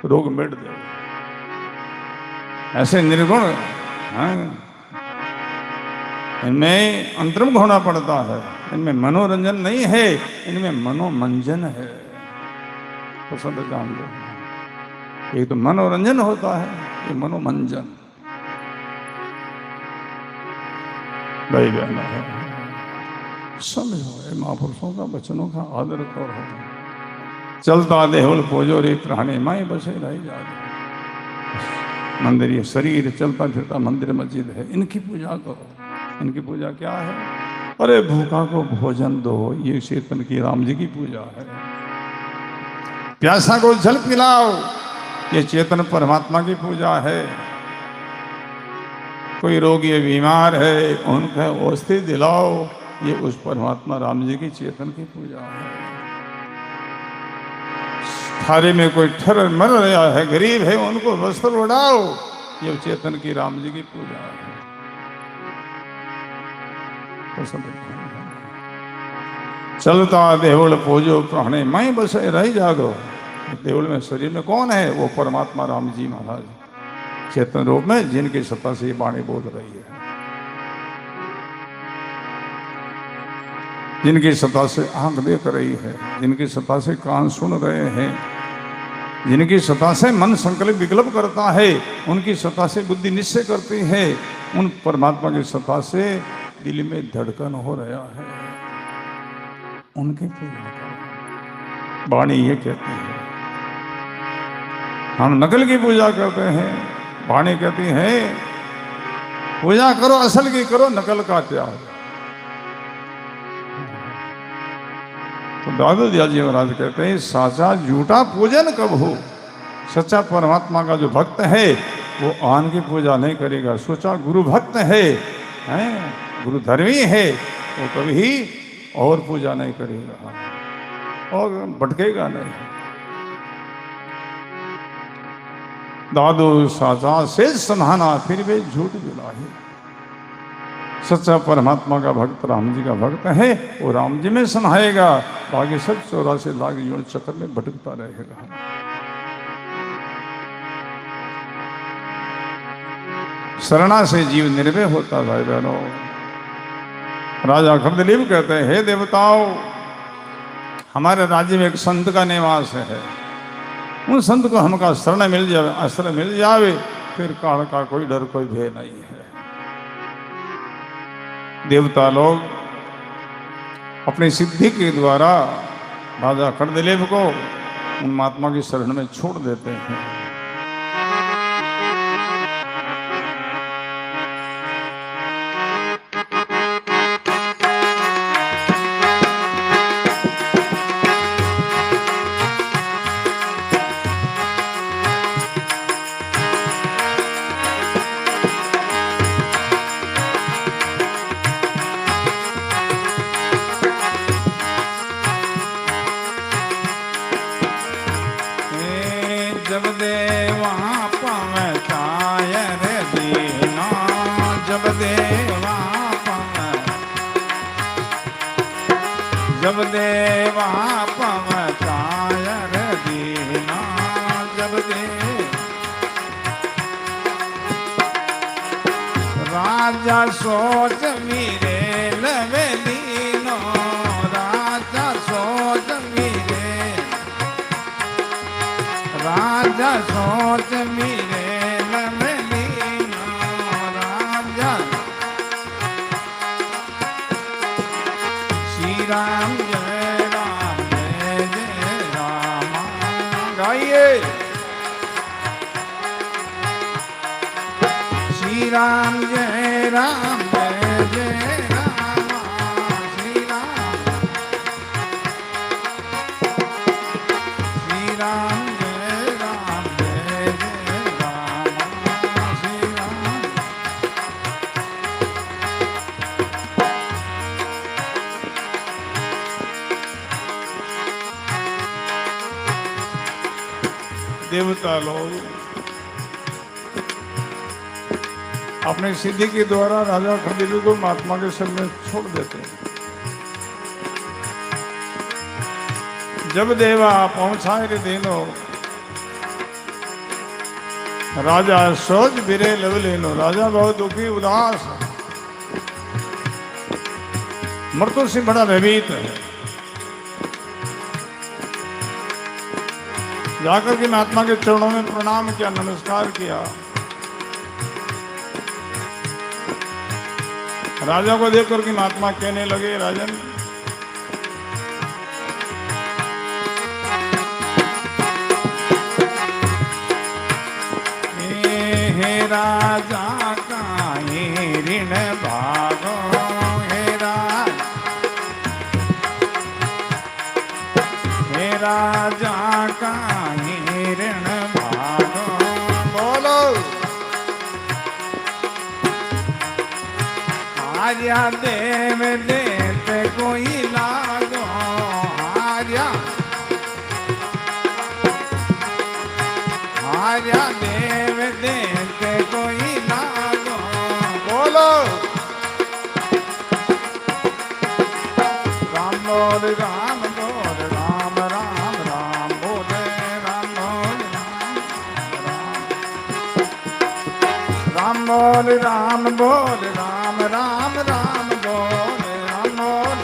रोग मिट दे। ऐसे निर्गुण इनमें अंतर्मुख होना पड़ता है, इनमें मनोरंजन नहीं है, इनमें मनोमंजन है। पसंद जान लो, एक तो मनोरंजन होता है, ये मनोमंजन। भाई बहनों है, समझो महापुरुषों का वचनों का आदर करो। चलता देहुल पूजो रे प्राणे माए बसे रह जा। मंदिर ये शरीर चलता फिरता मंदिर मस्जिद है, इनकी पूजा करो। इनकी पूजा क्या है? अरे भूखा को भोजन दो, ये चेतन की राम जी की पूजा है। प्यासा को जल पिलाओ, ये चेतन परमात्मा की पूजा है। कोई रोगी बीमार है, उनका औषधि दिलाओ, ये उस परमात्मा राम जी की चेतन की पूजा है। थारे में कोई ठर मर रहा है, गरीब है, उनको वस्त्र उड़ाओ, ये चेतन की राम जी की पूजा है। तो चलता देवल पूजो प्राणे माई बसे रह जागो। देवल में शरीर में कौन है? वो परमात्मा राम जी महाराज चेतन रूप में, जिनकी सत्ता से ये वाणी बोल रही है, जिनकी सत्ता से आंख देख रही है, जिनकी सत्ता से कान सुन रहे हैं, जिनकी सत्ता से मन संकल्प विकल्प करता है, उनकी सत्ता से बुद्धि निश्चय करती है, उन परमात्मा की सत्ता से दिल में धड़कन हो रहा है, उनकी पूजा करो। वाणी ये कहती है, हम नकल की पूजा करते हैं, वाणी कहती है पूजा करो असल की करो, नकल का त्याग। तो दादू दयाल जी महाराज कहते हैं, साचा झूठा पूजन कब हो? सच्चा परमात्मा का जो भक्त है वो आन की पूजा नहीं करेगा। सोचा गुरु भक्त है, गुरु धर्मी है, वो कभी और पूजा नहीं करेगा और भटकेगा नहीं। दादू साचा से समाना फिर वे झूठ बिलाही। सच्चा परमात्मा का भक्त राम जी का भक्त है, वो राम जी में समाएगा, बाकी सब 84 लाख योनि चक्कर में भटकता रहेगा। शरणा से जीव निर्भय होता है। भाई बहनों, राजा खरदलीप कहते हैं, हे देवताओं, हमारे राज्य में एक संत का निवास है, उन संत को हमका शरण मिल जावे, आश्रय मिल जावे, फिर काल का कोई डर कोई भय नहीं है। देवता लोग अपनी सिद्धि के द्वारा राजा खड़दिलीप को उन महात्मा की शरण में छोड़ देते हैं। जब देवा पहुँचाय रे दीना, जब देवा पहुँचाय रे दीना, जब दे राजा सोच मीरे लवेलीनो, राजा सोच मीरे, राजा सोच मीरे लवेलीनो, राजा श्री राम जय राम जय जय राम गाइए। श्री राम जय राम जय जय राम, श्री राम, श्री राम जय राम जय जय राम, श्री राम। देवता लोग अपने सिद्धि के द्वारा राजा खड़दिलीप को महात्मा के शरण में छोड़ देते हैं। जब देवा पहुंचाए रे दीनो, राजा सोच बिरे लव लेनो, राजा बहुत दुखी उदास है, मृत्यु से बड़ा भयभीत है। जाकर के महात्मा के चरणों में प्रणाम किया, नमस्कार किया। राजा को देख करके महात्मा कहने लगे, राजन हे राजा का ऋण भागो, हे राजा का ऋण भागो, बोलो आर्या देव देते कोई लागो, आर्या आर्या देव देते कोई लागो, बोलो राम बोल राम बोल राम राम राम बोले, राम बोल राम बोल राम बोल राम राम राम बोल, राम बोल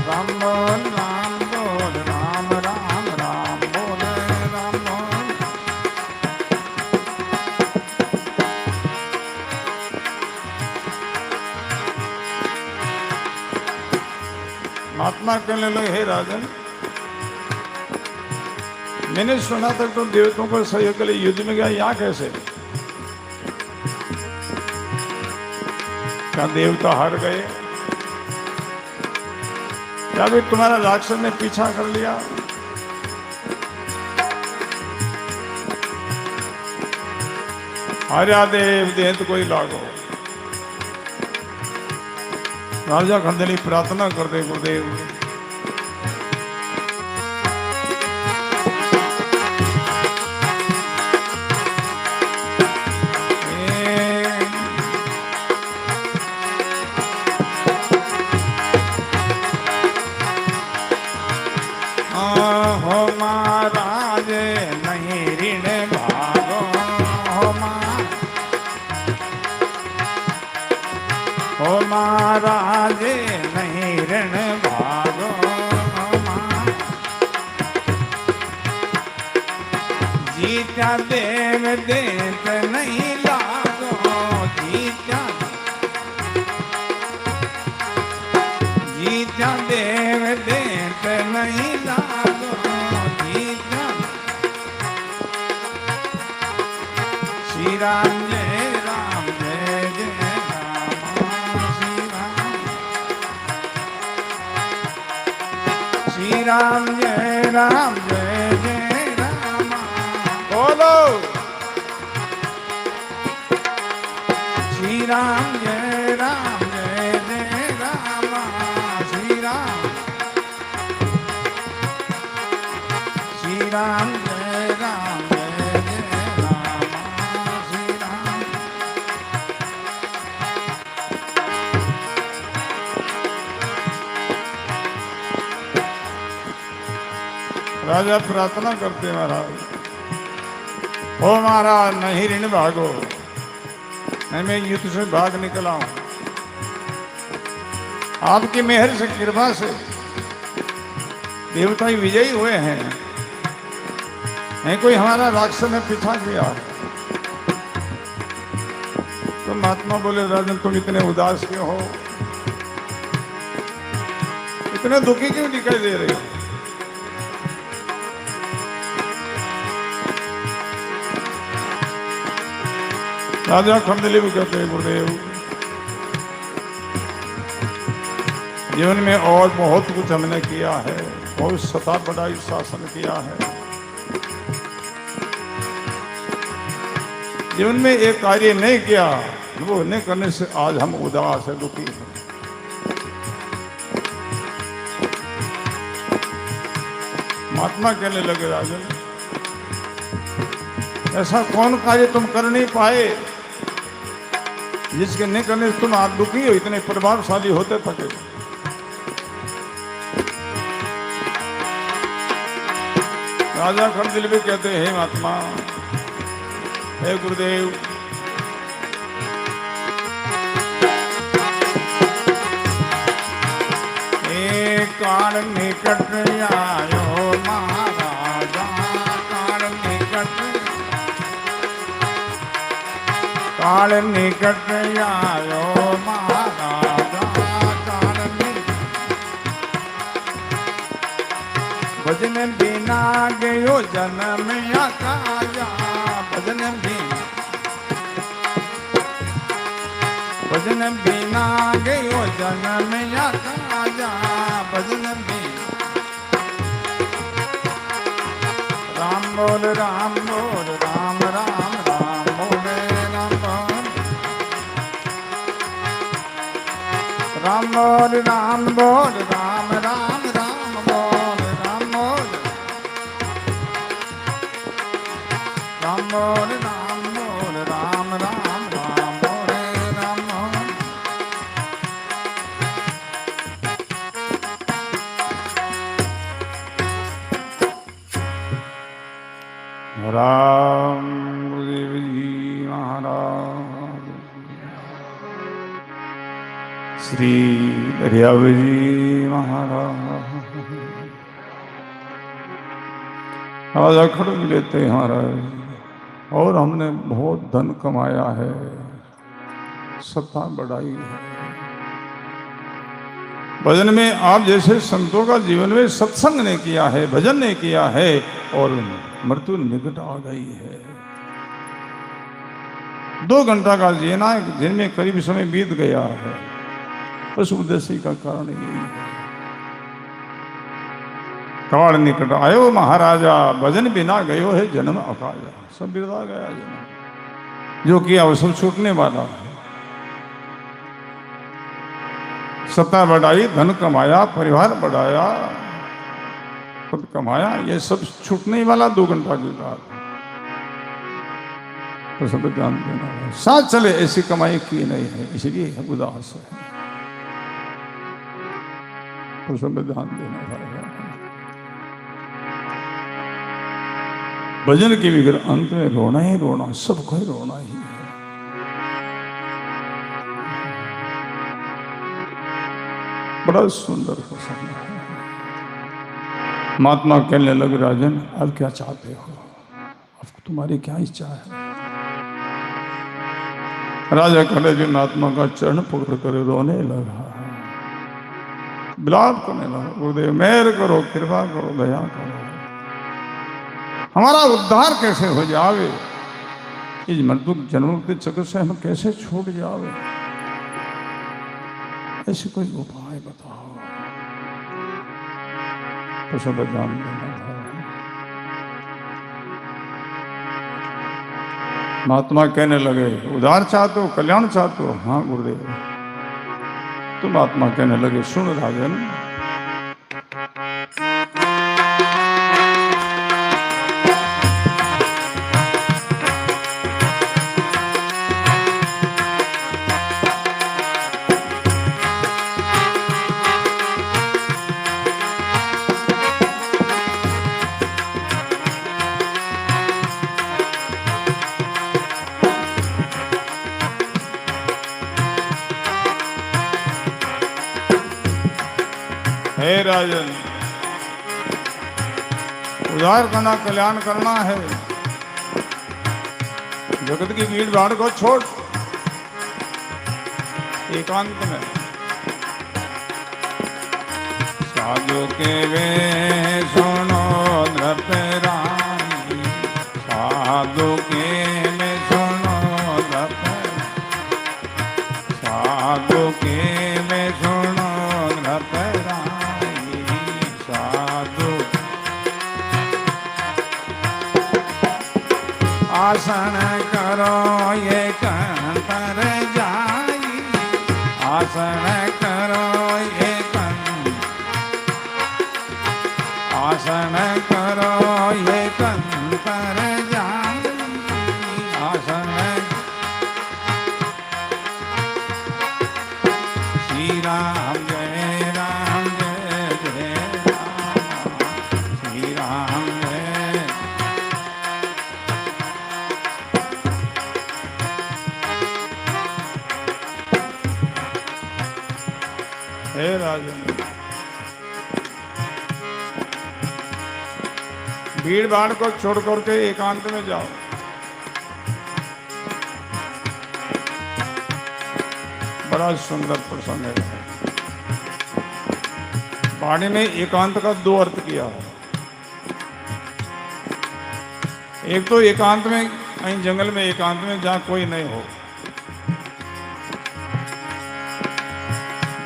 राम बोल राम बोल राम राम राम बोले, राम बोल। महात्मा कहने लगे, हे राजन मैंने सुना था तुम देवताओं को सहयोग के लिए युद्ध में गया, यहाँ कैसे? क्या देवता हार गए? क्या भी तुम्हारा राक्षस ने पीछा कर लिया? आर्या देव देत कोई लागो। राजा खड़दिलीप प्रार्थना करते, गुरुदेव हो महाराज नहीं ऋण भागो, हो महाराज नहीं ऋण भागो, जीता देव देत नहीं लागो, जीता चित नहीं लागो चित। श्री राम जय जय राम श्री राम। श्री राम जय राम बोलो श्री राम जय राम श्री राम। श्री राम जय राम श्री राम। राजा प्रार्थना करते महाराज, ओ महाराज नहीं ऋण भागो, मैं युद्ध से भाग निकला हूं। आपकी मेहर से कृपा से देवता ही विजयी हुए हैं, नहीं कोई हमारा राक्षस ने पीछा किया। तो महात्मा बोले राजन तुम इतने उदास क्यों हो, इतने दुखी क्यों दिखाई दे रहे हो? राजा खंडली भी कहते हैं गुरुदेव, जीवन में और बहुत कुछ हमने किया है, बहुत सता बढ़ाई शासन किया है, जीवन में एक कार्य नहीं किया, वो नहीं करने से आज हम उदास है, दुखी हैं। महात्मा कहने लगे राजन, ऐसा कौन कार्य तुम कर नहीं पाए जिसके नहीं करने से तुम आप दुखी हो, इतने प्रभावशाली होते थके। राजा खंडल भी कहते हैं महात्मा, हे गुरुदेव, एक काल निकट आयो महाराजा, काल निकट आयो महाराजा, काल निकट। भजन बिना गयो जन्म अकाया, भजन बिना गयो जन्म अकाया, भजन बिना। राम बोल राम बोल राम राम राम बोले राम बोल। राम बोल राम बोल राम राम राम बोल राम बोल। राम बोल राम राम राम बोले राम बोल। राम गुरुदेव जी महाराज, श्री दरियाव जी महाराज। राजा खड़ग लेते हैं महाराज, और हमने बहुत धन कमाया है, सत्ता बढ़ाई है, भजन में आप जैसे संतों का जीवन में सत्संग ने किया है, भजन ने किया है, और मृत्यु निकट आ गई है। 2 घंटा का जीना जिनमें करीब समय बीत गया है, उस उद्देश्य का कारण यही है। काल निकट आयो महाराजा, भजन बिना गयो है जन्म अकाया। सब बिरदा गया जन्म, जो किया वो सब छूटने वाला है। सत्ता बढ़ाई, धन कमाया, परिवार बढ़ाया, खुद कमाया, ये सब छूटने वाला 2 घंटा की बात। तो सब ध्यान देना है, साथ चले ऐसी कमाई की नहीं है, इसलिए उदास है। तो सब ध्यान देना है। भजन के बिगड़ अंत में रोना ही रोना, सबको ही रोना ही है। बड़ा सुंदर प्रसंग है। महात्मा कहने लगे राजन, अब क्या चाहते हो, अब तुम्हारी क्या इच्छा है? राजा खड़े जी महात्मा का चरण पकड़ कर रोने लगा। विलाप करने लगा, गुरुदेव मेहर करो, कृपा करो, दया करो, हमारा उद्धार कैसे हो जावे, इस मृत्यु जन्म के चक्र से हम कैसे छूट जावे, ऐसे कोई उपाय बताओ। तो सब जान देना है। महात्मा कहने लगे, उधार चाहते हो, कल्याण चाहते हो? हाँ गुरुदेव। तो महात्मा कहने लगे, सुन राजन, हे राजन, उद्धार करना, कल्याण करना है, जगत की भीड़ भाड़ को छोड़ एकांत में साधु के वे सुनो नृपरानी, साधु के वे सुनो नृपरानी, साधु के वे सुनो नृपरानी, साधु आसन करो ये कंतर जाई, आसन करो ये आसन करो ये कंतर जाई, आसन श्री राम जय राम जय जय राम, श्री राम जय। हे राजन, भीड़ भाड़ को छोड़ करके एकांत में जाओ, बड़ा सुंदर प्रसंग है। वाणी में एकांत का दो अर्थ किया है। एक तो एकांत में, कहीं जंगल में एकांत में जहां कोई नहीं हो,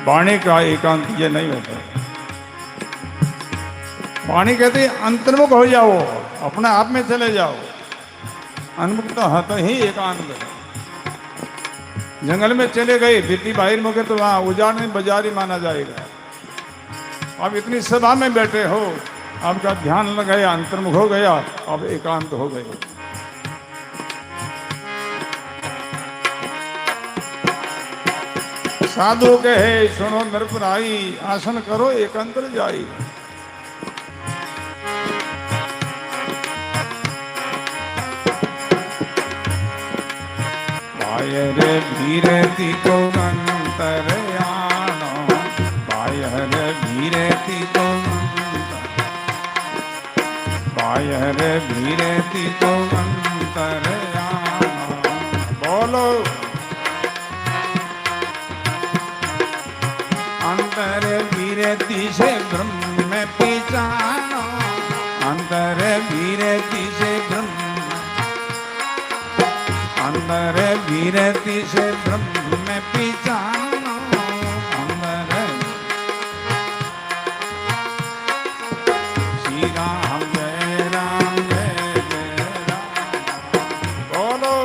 वाणी का एकांत ये नहीं होता। वाणी कहते अंतर्मुख हो जाओ, अपने आप में चले जाओ, अनमुक्त हत ही एकांत है। जंगल में चले गए, बिरती बाहर मुखे तो वहां उजाड़ में बाजारी माना जाएगा। अब इतनी सभा में बैठे हो, आपका ध्यान लग गया, अंतर्मुख हो गया, अब एकांत हो गए। साधु कहे सुनो नृपराई, आसन करो एकांतर जाई। बायर भीरती को अंतर आनो, बायर भीरती को, बायर भीरती को अंतर आनो। बोलो अंतर विरति से ब्रह्म में पहचानो, अंतर विरति से ब्रह्म, अंतर विरति से ब्रह्म में पहचानो, अंतर श्री राम जय राम जय जय राम। बोलो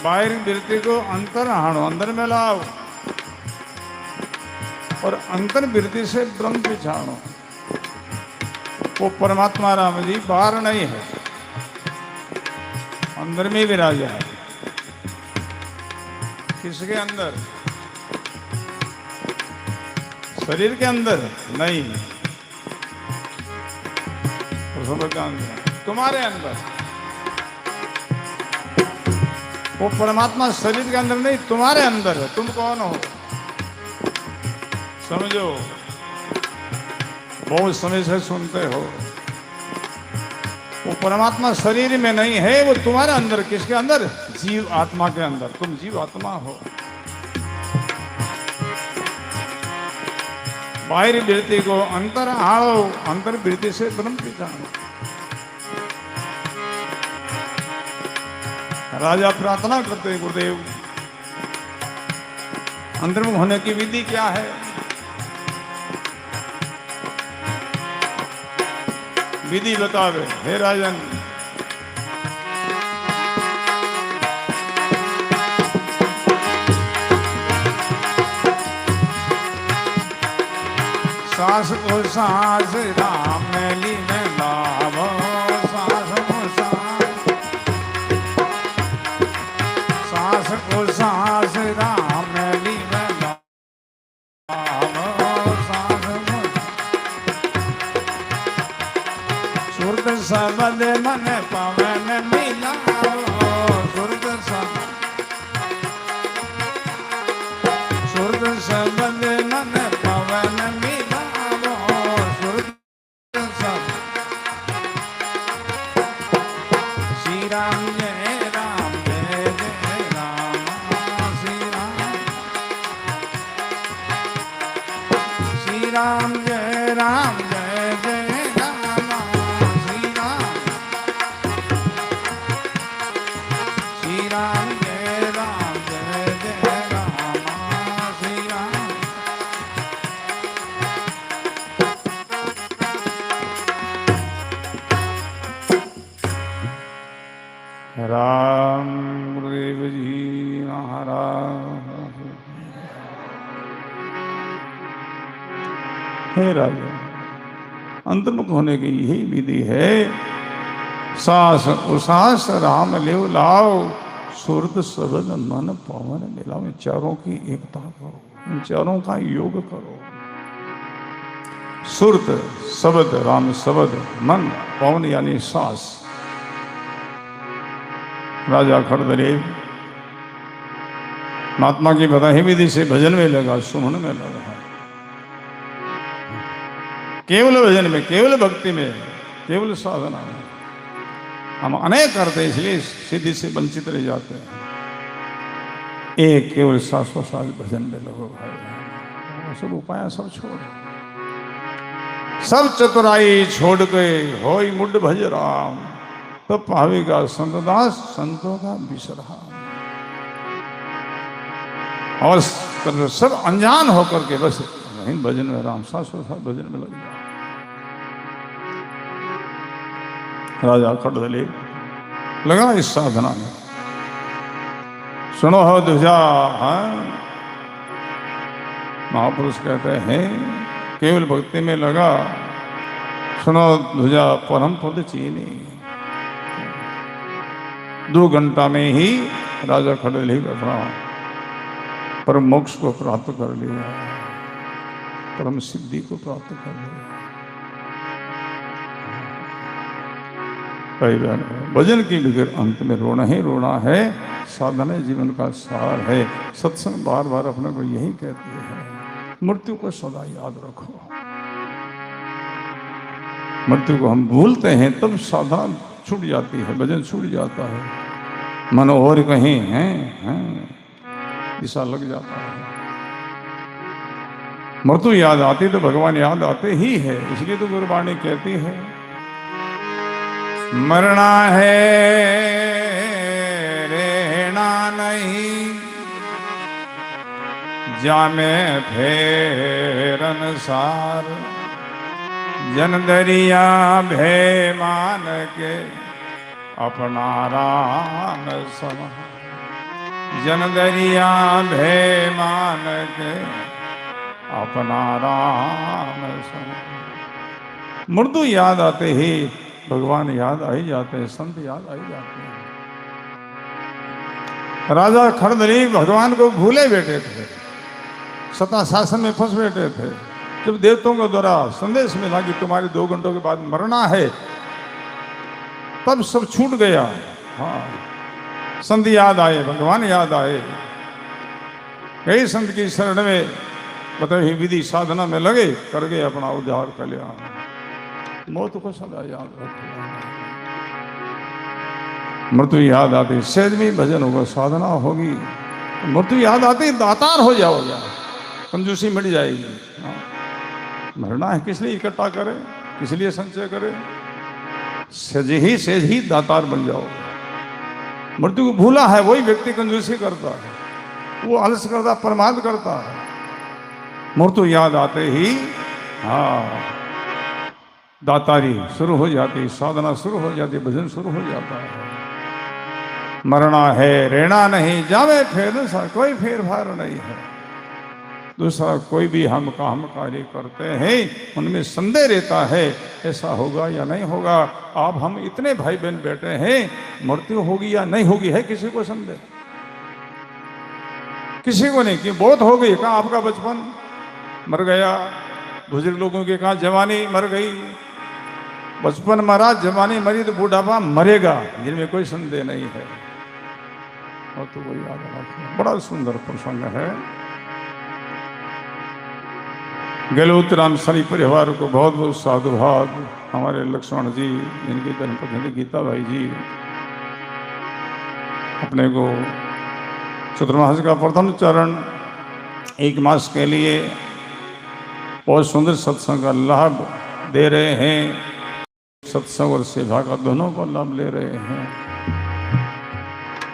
बाहरी वृत्ति को अंतर हाणो, अंदर में लाओ, और अंतर वृत्ति से ब्रह्म पिछाड़ो। वो परमात्मा राम जी बाहर नहीं है, अंदर में विराजा है। किसके अंदर? शरीर के अंदर नहीं, तुम्हारे अंदर। वो परमात्मा शरीर के अंदर नहीं, तुम्हारे अंदर है। तुम कौन हो समझो। बहुत समय से सुनते हो, वो परमात्मा शरीर में नहीं है, वो तुम्हारे अंदर, किसके अंदर? जीव आत्मा के अंदर। तुम जीव आत्मा हो। बाहरी वृत्ति को अंतर आड़ो, अंतर वृत्ति से ब्रह्म पहचानो। राजा प्रार्थना करते गुरुदेव, अंतर्मुख होने की विधि क्या है? विधि बतावे। हे राजन, सास को सास राम मैली में लावो, सास को सास को सास राम मैली में लावो, सास को सुरत सबद मन पवन मिलाओ, सुरत सबद मन पवन राम जय राम जय जय राम, श्री राम जय राम जय जय राम, श्री राम जय राम जय जय राम, श्री राम गुरुदेव जी महाराज। हे राजा, अंतर्मुख होने की यही विधि है। सास उसास राम लेव लाओ, सुरत सबद मन पवन मिलाओ। इन चारों की एकता करो, इन चारों का योग करो। सुरत सबद राम सबद मन पवन यानी सास। राजा खड़दरेव महात्मा की बताई विधि से भजन में लगा, सुमन में लगा। केवल भजन में, केवल भक्ति में, केवल साधना में हम अनेक करते, इसलिए सिद्धि से वंचित रह जाते हैं। एक केवल शाश्वत भजन में लगो भाई। सब उपाय सब छोड़, सब चतुराई छोड़ के होई मुड भज राम, तो पावेगा संतदास संतों का विसरा। और सब अनजान होकर के बस वहीं भजन में राम, शाश्वत भजन में लग जाओ। राजा खड़दलेव लगा इस साधना में। सुनो हो ध्वजा, महापुरुष कहते हैं केवल भक्ति में लगा। सुनो ध्वजा परम पद चीनी। 2 घंटा में ही राजा खड़दलेव अपना परम मोक्ष को प्राप्त कर लिया, परम सिद्धि को प्राप्त कर लिया। भजन की बिगड़ अंत में रोना ही रोना है, साधना जीवन का सार है। सत्संग बार बार अपने को यही कहती है, मृत्यु को सदा याद रखो। मृत्यु को हम भूलते हैं तब साधना छूट जाती है, भजन छूट जाता है, मन और कहीं है ऐसा लग जाता है। मृत्यु याद आती तो भगवान याद आते ही है। इसलिए तो गुरबाणी कहती है, मरना है रहना नहीं, जामे फेरन सार। जन दरिया भय मान के अपना राम सम। जन दरिया भय मान के अपना राम सम। मृत्यु याद आते ही भगवान याद आ ही जाते हैं, संत याद आ ही जाते हैं। राजा खड़दलेव भगवान को भूले बैठे थे, सत्ता शासन में फंस बैठे थे। जब देवताओं के द्वारा संदेश मिला कि तुम्हारे 2 घंटों के बाद मरना है, तब सब छूट गया। हाँ, संत याद आए, भगवान याद आए। कई संत की शरण में बताई विधि साधना में लगे, कर गए अपना उद्धार कल्याण। मौत को सदा याद रखो। मृत्यु याद आती सहज में भजन होगा, साधना होगी, मृत्यु याद आती दातार हो जाओगे, कंजूसी मिट जाएगी। हाँ। मरना है किस लिए इकट्ठा करे, किस लिए संचय करे, सहज ही दातार बन जाओगे। मृत्यु को भूला है वही व्यक्ति कंजूसी करता है, वो आलस करता, प्रमाद करता है। मृत्यु याद आते ही हाँ दातारी शुरू हो जाती, साधना शुरू हो जाती, भजन शुरू हो जाता है। मरना है रहना नहीं, जावे फेर सा कोई फेर फार नहीं है। दूसरा कोई भी हम कार्य करते हैं उनमें संदेह रहता है, ऐसा होगा या नहीं होगा। आप हम इतने भाई बहन बैठे हैं, मृत्यु होगी या नहीं होगी है किसी को संदेह? किसी को नहीं। कि बहुत हो गई, कहा आपका बचपन मर गया, बुजुर्ग लोगों के कहा जवानी मर गई। बचपन मरा, जवानी मरी तो बुढ़ापा मरेगा, जिनमें कोई संदेह नहीं है। और तो वही याद रखना, बड़ा सुंदर प्रसंग है। गलोत्तराम सभी परिवार को बहुत बहुत साधुवाद। हमारे लक्ष्मण जी, जिनकी धर्मपत्नी गीता भाई जी अपने को चतुर्मास का प्रथम चरण 1 मास के लिए बहुत सुंदर सत्संग का लाभ दे रहे हैं। सत्संग और सेवा का दोनों को लाभ ले रहे हैं,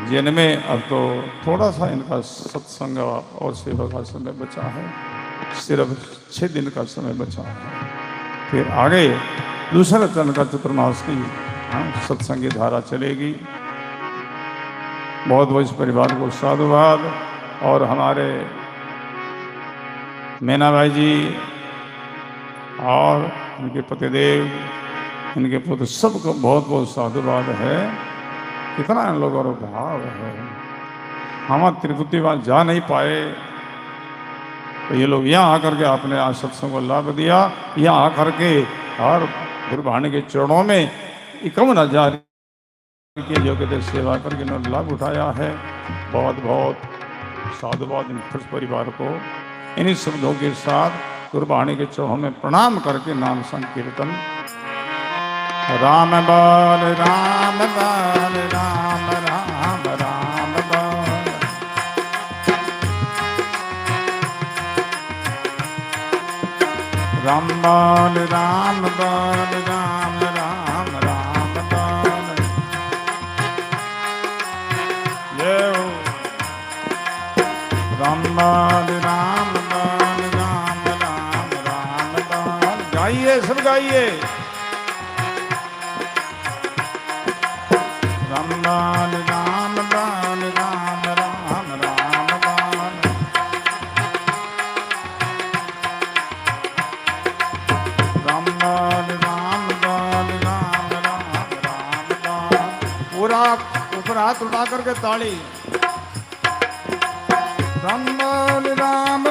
जिनमें अब तो थोड़ा सा इनका सत्संग और सेवा का समय बचा है, सिर्फ 6 दिन का समय बचा है। फिर आगे दूसरा चरण का चतुर्मास की सत्संग की धारा चलेगी। बहुत बहुत इस परिवार को साधुवाद। और हमारे मैना भाई जी और उनके पतिदेव, इनके पुत्र, सबको बहुत बहुत साधुवाद है। कितना इन लोगों का भाव है। हम तिरुपति वहाँ जा नहीं पाए, तो ये लोग यहाँ आकर के आपने आज सत्संग को लाभ दिया। यहाँ आकर के और गुरुवाणी के चरणों में 51,000 की योग्यता सेवा करके इन्होंने लाभ उठाया है। बहुत बहुत साधुवाद इन परिवार को। इन्हीं शब्दों के साथ गुरुवाणी के चरणों में प्रणाम करके नाम संकीर्तन। राम बोल राम बोल राम राम राम बोल। राम बोल राम बोल राम राम राम बोल। जय हो। राम बोल राम बोल राम राम राम बोल। गाइए, सब गाइए। राम बोल राम बोल राम राम राम बोल। राम बोल राम बोल राम राम राम बोल। पूरा ऊपर हाथ उठा करके ताली। राम बोल राम